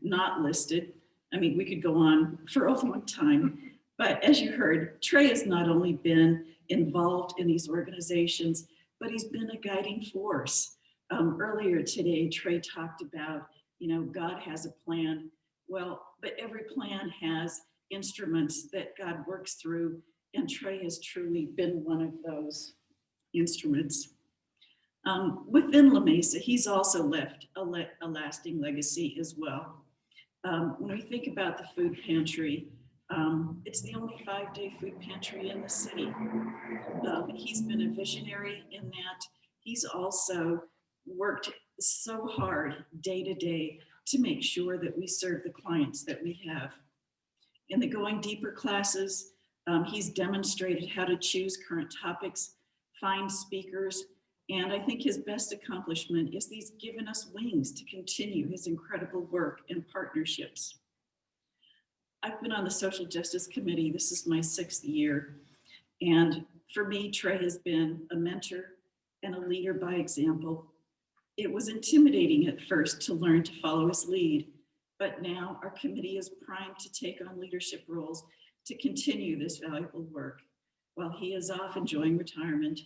not listed. I mean, we could go on for a long time, but as you heard, Trey has not only been involved in these organizations, but he's been a guiding force. Earlier today, Trey talked about, God has a plan. Well, but every plan has instruments that God works through, and Trey has truly been one of those instruments. Within La Mesa, he's also left a lasting legacy as well. When we think about the food pantry, it's the only 5-day food pantry in the city. He's been a visionary in that. He's also worked so hard day to day to make sure that we serve the clients that we have. In the Going Deeper classes, he's demonstrated how to choose current topics, find speakers, and I think his best accomplishment is he's given us wings to continue his incredible work and partnerships. I've been on the Social Justice Committee. This is my 6th year. And for me, Trey has been a mentor and a leader by example. It was intimidating at first to learn to follow his lead, but now our committee is primed to take on leadership roles to continue this valuable work while he is off enjoying retirement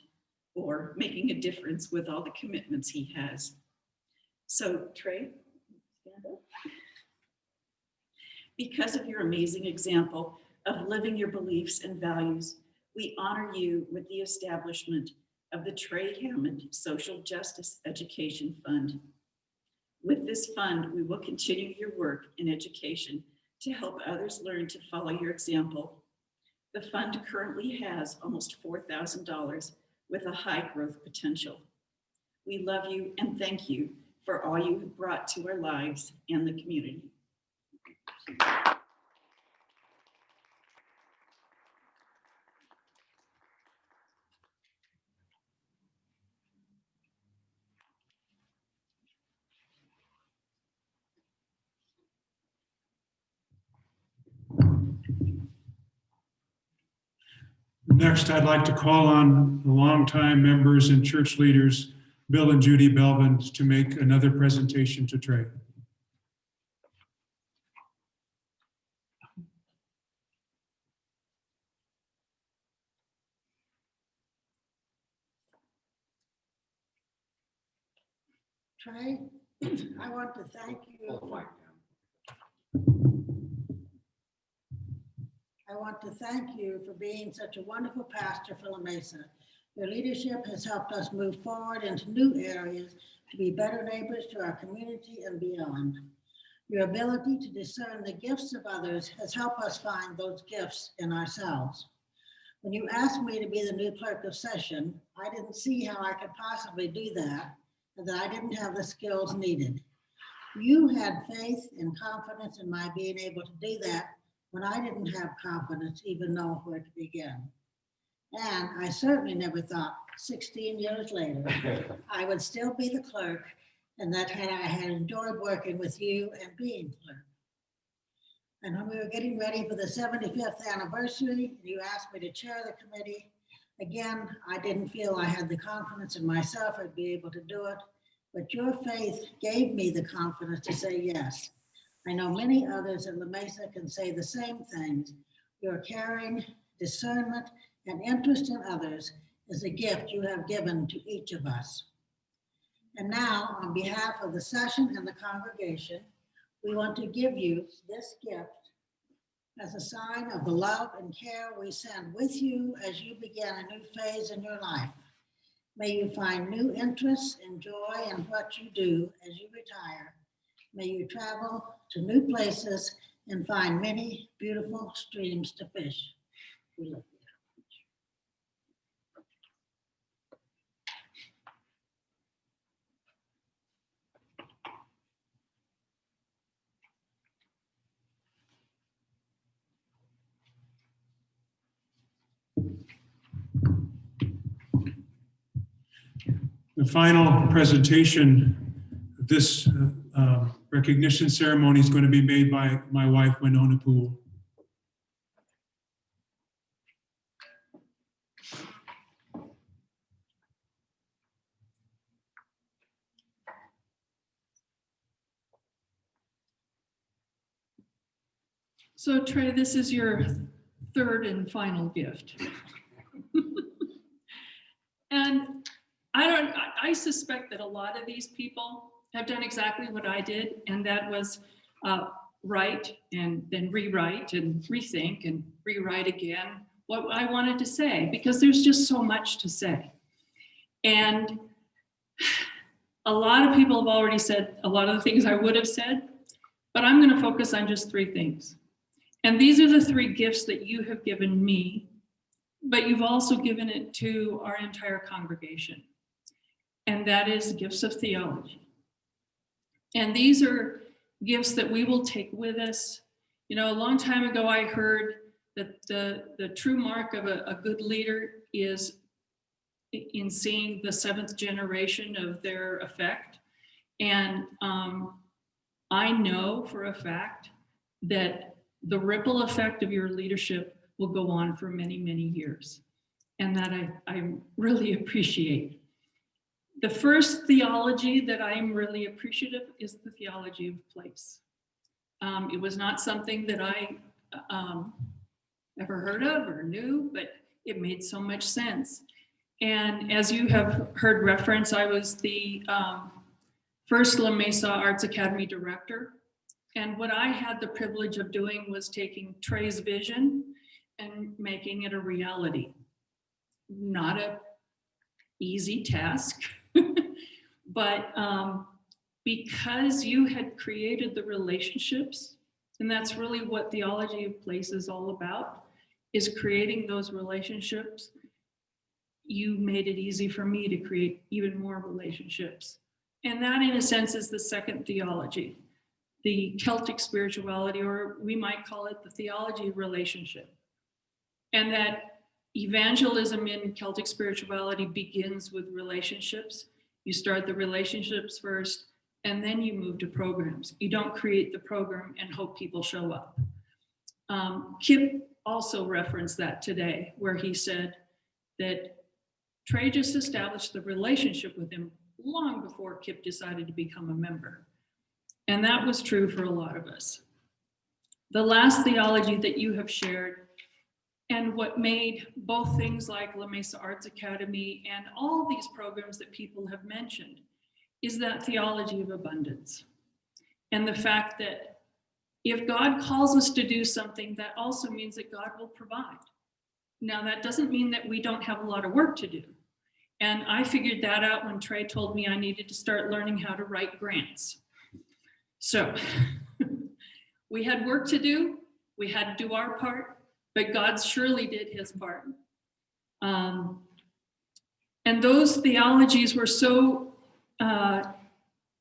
or making a difference with all the commitments he has. So Trey, stand up. Because of your amazing example of living your beliefs and values, we honor you with the establishment of the Trey Hammond Social Justice Education Fund. With this fund, we will continue your work in education to help others learn to follow your example. The fund currently has almost $4,000 with a high growth potential. We love you and thank you for all you have brought to our lives and the community. Next, I'd like to call on the longtime members and church leaders, Bill and Judy Belvin, to make another presentation to Trey. Trey, I want to thank you. I want to thank you for being such a wonderful pastor for La Mesa. Your leadership has helped us move forward into new areas to be better neighbors to our community and beyond. Your ability to discern the gifts of others has helped us find those gifts in ourselves. When you asked me to be the new clerk of session, I didn't see how I could possibly do that, and that I didn't have the skills needed. You had faith and confidence in my being able to do that when I didn't have confidence, even know where to begin. And I certainly never thought 16 years later, I would still be the clerk, and that I had enjoyed working with you and being clerk. And when we were getting ready for the 75th anniversary, you asked me to chair the committee. Again, I didn't feel I had the confidence in myself I'd be able to do it, but your faith gave me the confidence to say yes. I know many others at La Mesa can say the same things. Your caring, discernment, and interest in others is a gift you have given to each of us. And now, on behalf of the session and the congregation, we want to give you this gift as a sign of the love and care we send with you as you begin a new phase in your life. May you find new interests and joy in what you do as you retire. May you travel to new places and find many beautiful streams to fish. We love you. The final presentation of this recognition ceremony is going to be made by my wife, Winona Poole. So Trey, this is your third and final gift. And I suspect that a lot of these people have done exactly what I did, and that was write and then rewrite and rethink and rewrite again what I wanted to say, because there's just so much to say. And a lot of people have already said a lot of the things I would have said, but I'm going to focus on just three things. And these are the three gifts that you have given me, but you've also given it to our entire congregation. And that is gifts of theology. And these are gifts that we will take with us. You know, a long time ago, I heard that the true mark of a good leader is in seeing the seventh generation of their effect. And I know for a fact that the ripple effect of your leadership will go on for many, many years. And that I really appreciate. The first theology that I'm really appreciative is the theology of place. It was not something that I ever heard of or knew, but it made so much sense. And as you have heard reference, I was the first La Mesa Arts Academy director. And what I had the privilege of doing was taking Trey's vision and making it a reality. Not an easy task, but because you had created the relationships, and that's really what theology of place is all about, is creating those relationships. You made it easy for me to create even more relationships. And that, in a sense, is the second theology, the Celtic spirituality, or we might call it the theology of relationship. And that evangelism in Celtic spirituality begins with relationships. You start the relationships first, and then you move to programs. You don't create the program and hope people show up. Kip also referenced that today, where he said that Trey just established the relationship with him long before Kip decided to become a member. And that was true for a lot of us. The last theology that you have shared, and what made both things like La Mesa Arts Academy and all these programs that people have mentioned, is that theology of abundance. And the fact that if God calls us to do something, that also means that God will provide. Now, that doesn't mean that we don't have a lot of work to do. And I figured that out when Trey told me I needed to start learning how to write grants. So we had work to do. We had to do our part, but God surely did his part. And those theologies were so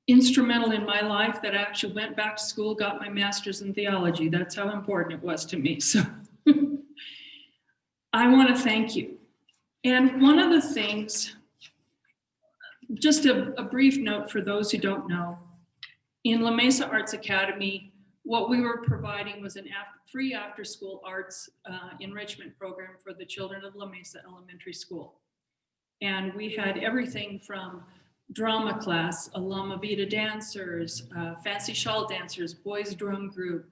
instrumental in my life that I actually went back to school, got my master's in theology. That's how important it was to me. So I want to thank you. And one of the things, just a brief note for those who don't know, in La Mesa Arts Academy, what we were providing was a free after-school arts enrichment program for the children of La Mesa Elementary School. And we had everything from drama class, a Lama Vita dancers, fancy shawl dancers, boys drum group,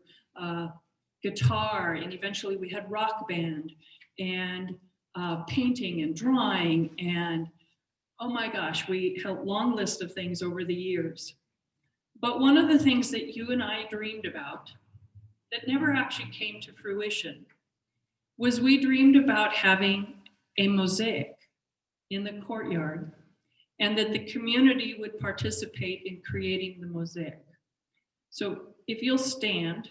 guitar, and eventually we had rock band, and painting and drawing, and oh my gosh, we had a long list of things over the years. But one of the things that you and I dreamed about that never actually came to fruition was we dreamed about having a mosaic in the courtyard, and that the community would participate in creating the mosaic. So if you'll stand.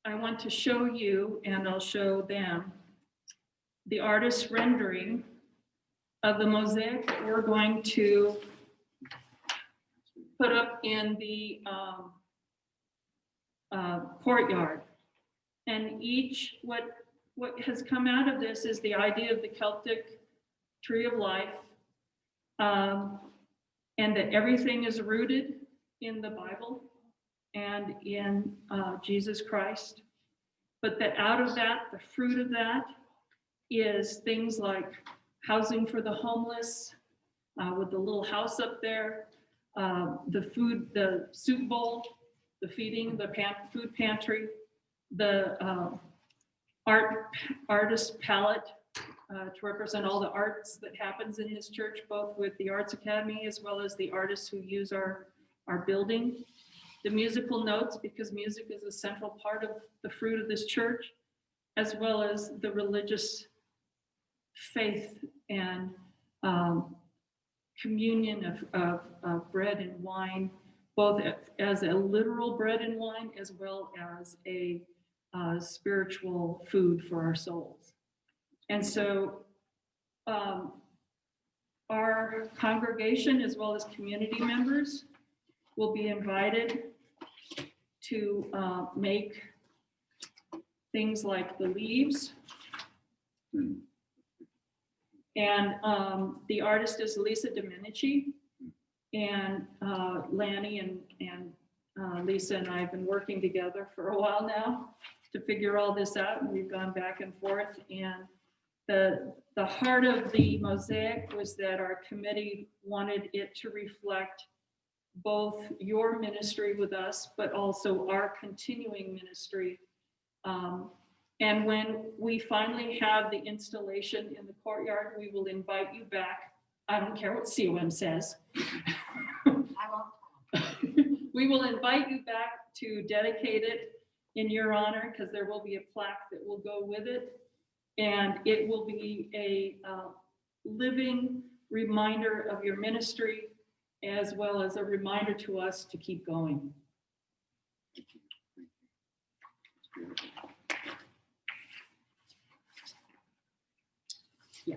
I want to show you, and I'll show them, the artist's rendering of the mosaic that we're going to put up in the courtyard. And what has come out of this is the idea of the Celtic tree of life, and that everything is rooted in the Bible and in Jesus Christ. But that out of that, the fruit of that is things like housing for the homeless, with the little house up there, the soup bowl, the feeding, the food pantry, the artist palette to represent all the arts that happens in this church, both with the Arts Academy as well as the artists who use our building. The musical notes, because music is a central part of the fruit of this church, as well as the religious faith and communion of bread and wine, both as a literal bread and wine, as well as a spiritual food for our souls. And so our congregation, as well as community members, will be invited to make things like the leaves. And the artist is Lisa Domenici, and Lanny and Lisa and I have been working together for a while now to figure all this out, and we've gone back and forth. And the heart of the mosaic was that our committee wanted it to reflect both your ministry with us, but also our continuing ministry. And when we finally have the installation in the courtyard, we will invite you back. I don't care what COM says. We will invite you back to dedicate it in your honor, because there will be a plaque that will go with it. And it will be a living reminder of your ministry, as well as a reminder to us to keep going. Yeah.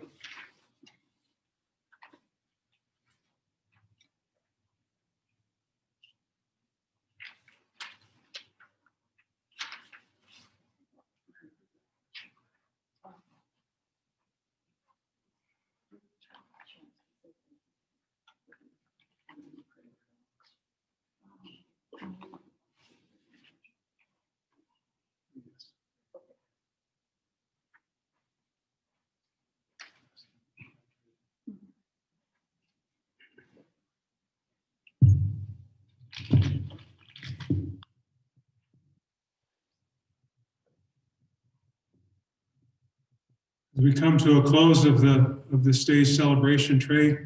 As we come to a close of the stage celebration, Trey, is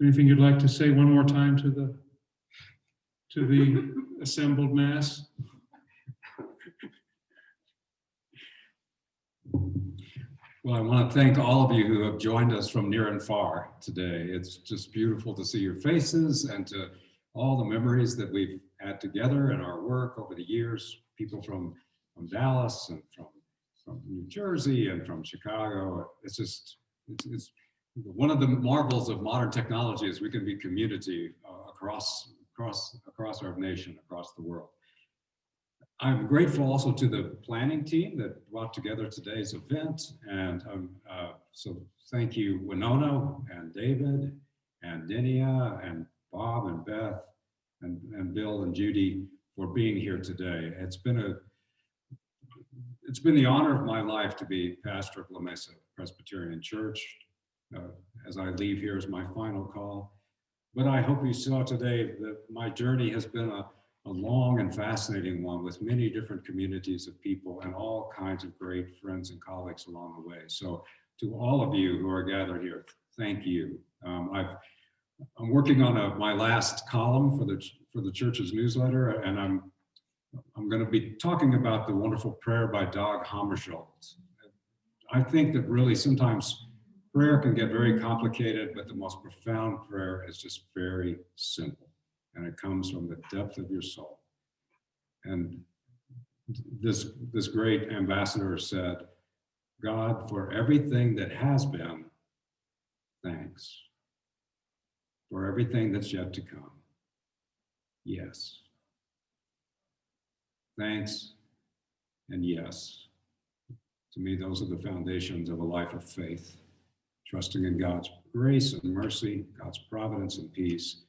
there anything you'd like to say one more time to the assembled mass? Well, I want to thank all of you who have joined us from near and far today. It's just beautiful to see your faces and to all the memories that we've had together in our work over the years, people from Dallas and from New Jersey and from Chicago. It's one of the marvels of modern technology is we can be community across our nation, across the world. I'm grateful also to the planning team that brought together today's event. And so thank you, Winona and David and Dinia and Bob and Beth and Bill and Judy for being here today. It's been the honor of my life to be pastor of La Mesa Presbyterian Church. As I leave here is my final call. But I hope you saw today that my journey has been a long and fascinating one with many different communities of people and all kinds of great friends and colleagues along the way. So to all of you who are gathered here, thank you. I'm working on my last column for the church's newsletter, and I'm going to be talking about the wonderful prayer by Dag Hammarskjöld. I think that really sometimes prayer can get very complicated, but the most profound prayer is just very simple, and it comes from the depth of your soul. And this great ambassador said, God, for everything that has been, thanks. For everything that's yet to come, yes. Thanks and yes. To me, those are the foundations of a life of faith, trusting in God's grace and mercy, God's providence and peace.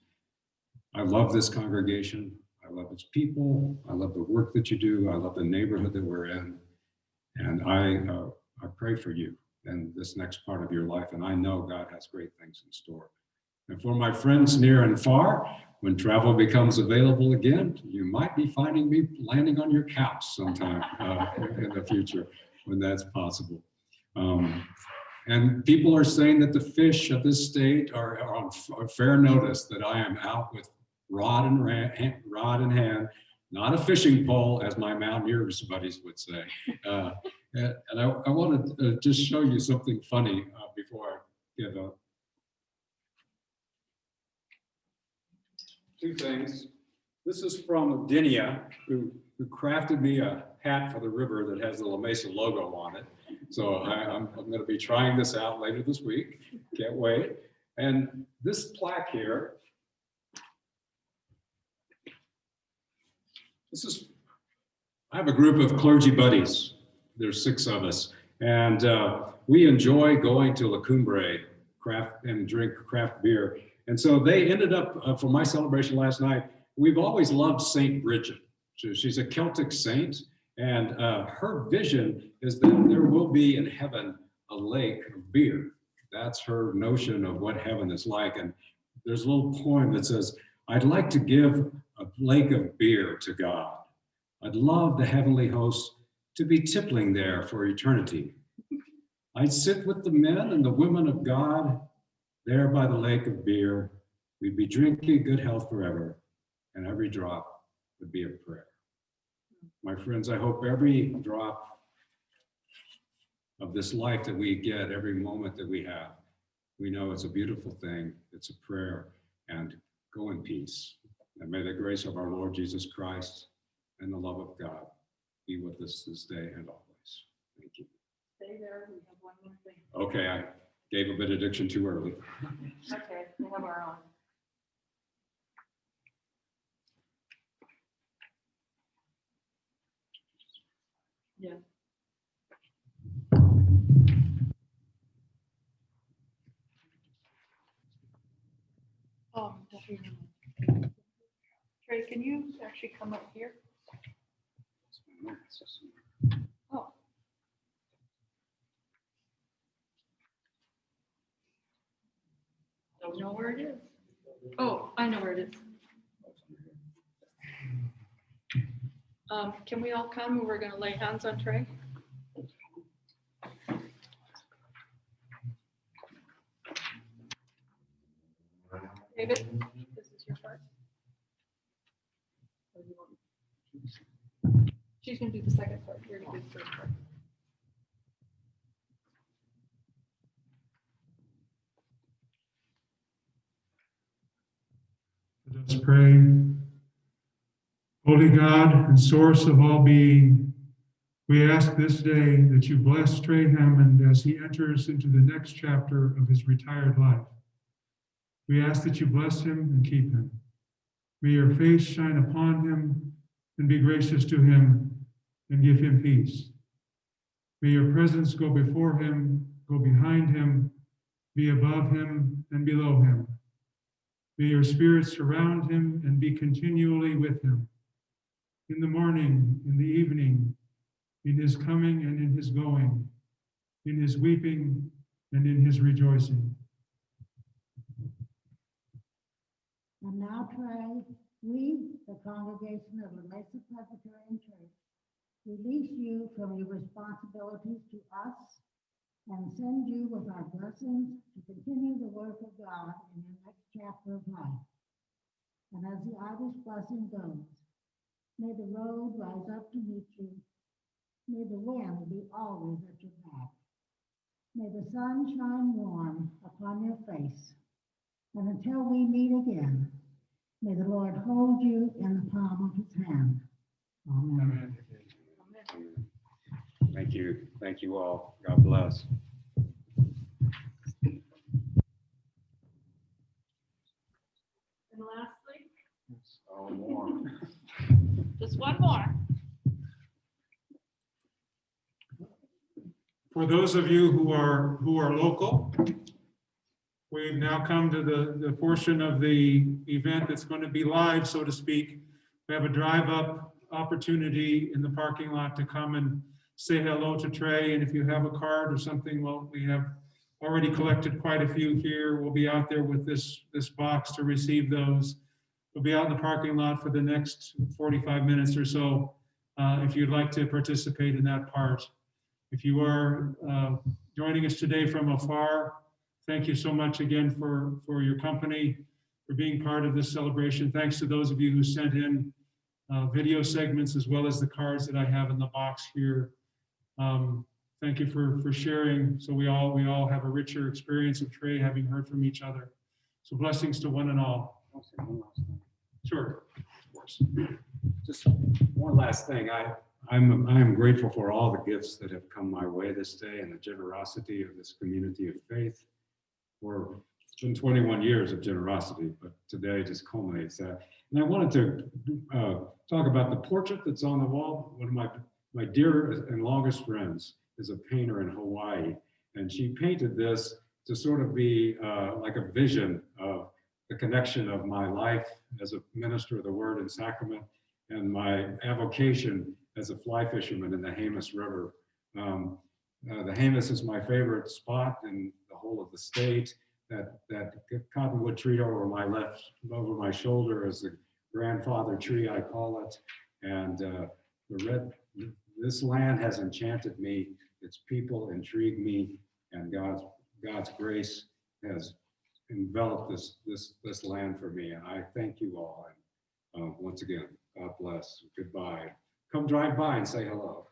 I love this congregation. I love its people. I love the work that you do. I love the neighborhood that we're in. And I pray for you in this next part of your life. And I know God has great things in store. And for my friends near and far, when travel becomes available again, you might be finding me landing on your couch sometime in the future when that's possible. And people are saying that the fish of this state are on fair notice that I am out with rod in hand, not a fishing pole, as my mountaineers buddies would say. And I want to just show you something funny before I give up. Two things. This is from Dinia, who crafted me a hat for the river that has the La Mesa logo on it. So I'm going to be trying this out later this week. Can't wait. And this plaque here, I have a group of clergy buddies. There's 6 of us. And we enjoy going to La Cumbre and drink craft beer. And so they ended up, for my celebration last night, we've always loved Saint Bridget. She's a Celtic saint, and her vision is that there will be in heaven a lake of beer. That's her notion of what heaven is like. And there's a little poem that says, I'd like to give a lake of beer to God. I'd love the heavenly host to be tippling there for eternity. I'd sit with the men and the women of God there by the lake of beer. We'd be drinking good health forever, and every drop would be a prayer. My friends, I hope every drop of this life that we get, every moment that we have, we know it's a beautiful thing, it's a prayer, and go in peace. And may the grace of our Lord Jesus Christ and the love of God be with us this day and always. Thank you. Stay there, we have one more thing. Okay, I gave a benediction too early. Okay, we have our own. Yeah. Trey, can you actually come up here? Oh. Don't know where it is. Oh, I know where it is. Can we all come? We're going to lay hands on Trey. David, this is your part. She's going to do the second part. You're going to do the first part. Let us pray. Holy God and source of all being, we ask this day that you bless Trey Hammond as he enters into the next chapter of his retired life. We ask that you bless him and keep him. May your face shine upon him and be gracious to him and give him peace. May your presence go before him, go behind him, be above him and below him. May your spirit surround him and be continually with him. In the morning, in the evening, in his coming and in his going, in his weeping and in his rejoicing. And now, Trey, we, the congregation of the Mesa Presbyterian Church, release you from your responsibilities to us and send you with our blessings to continue the work of God in your next chapter of life. And as the Irish blessing goes, may the road rise up to meet you. May the wind be always at your back. May the sun shine warm upon your face. And until we meet again, may the Lord hold you in the palm of his hand. Amen. Thank you. Thank you all. God bless. And lastly, Oh, more. just one more. For those of you who are local, we've now come to the portion of the event that's going to be live, so to speak. We have a drive-up opportunity in the parking lot to come and say hello to Trey. And if you have a card or something, well, we have already collected quite a few here. We'll be out there with this box to receive those. We'll be out in the parking lot for the next 45 minutes or so if you'd like to participate in that part. If you are joining us today from afar, thank you so much again for your company, for being part of this celebration. Thanks to those of you who sent in video segments as well as the cards that I have in the box here. Thank you for sharing, so we all have a richer experience of Trey, having heard from each other. So blessings to one and all. I'll say one last thing. Sure, of course. Just one last thing. I am grateful for all the gifts that have come my way this day and the generosity of this community of faith. It's been 21 years of generosity, but today just culminates that. And I wanted to talk about the portrait that's on the wall. One of my dear and longest friends is a painter in Hawaii, and she painted this to sort of be like a vision of the connection of my life as a minister of the Word and Sacrament and my avocation as a fly fisherman in the Jemez River. The Jemez is my favorite spot in the whole of the state. That cottonwood tree over my shoulder is the grandfather tree, I call it. And this land has enchanted me. Its people intrigue me, and God's grace has enveloped this land for me. And I thank you all. And once again, God bless. Goodbye. Come drive by and say hello.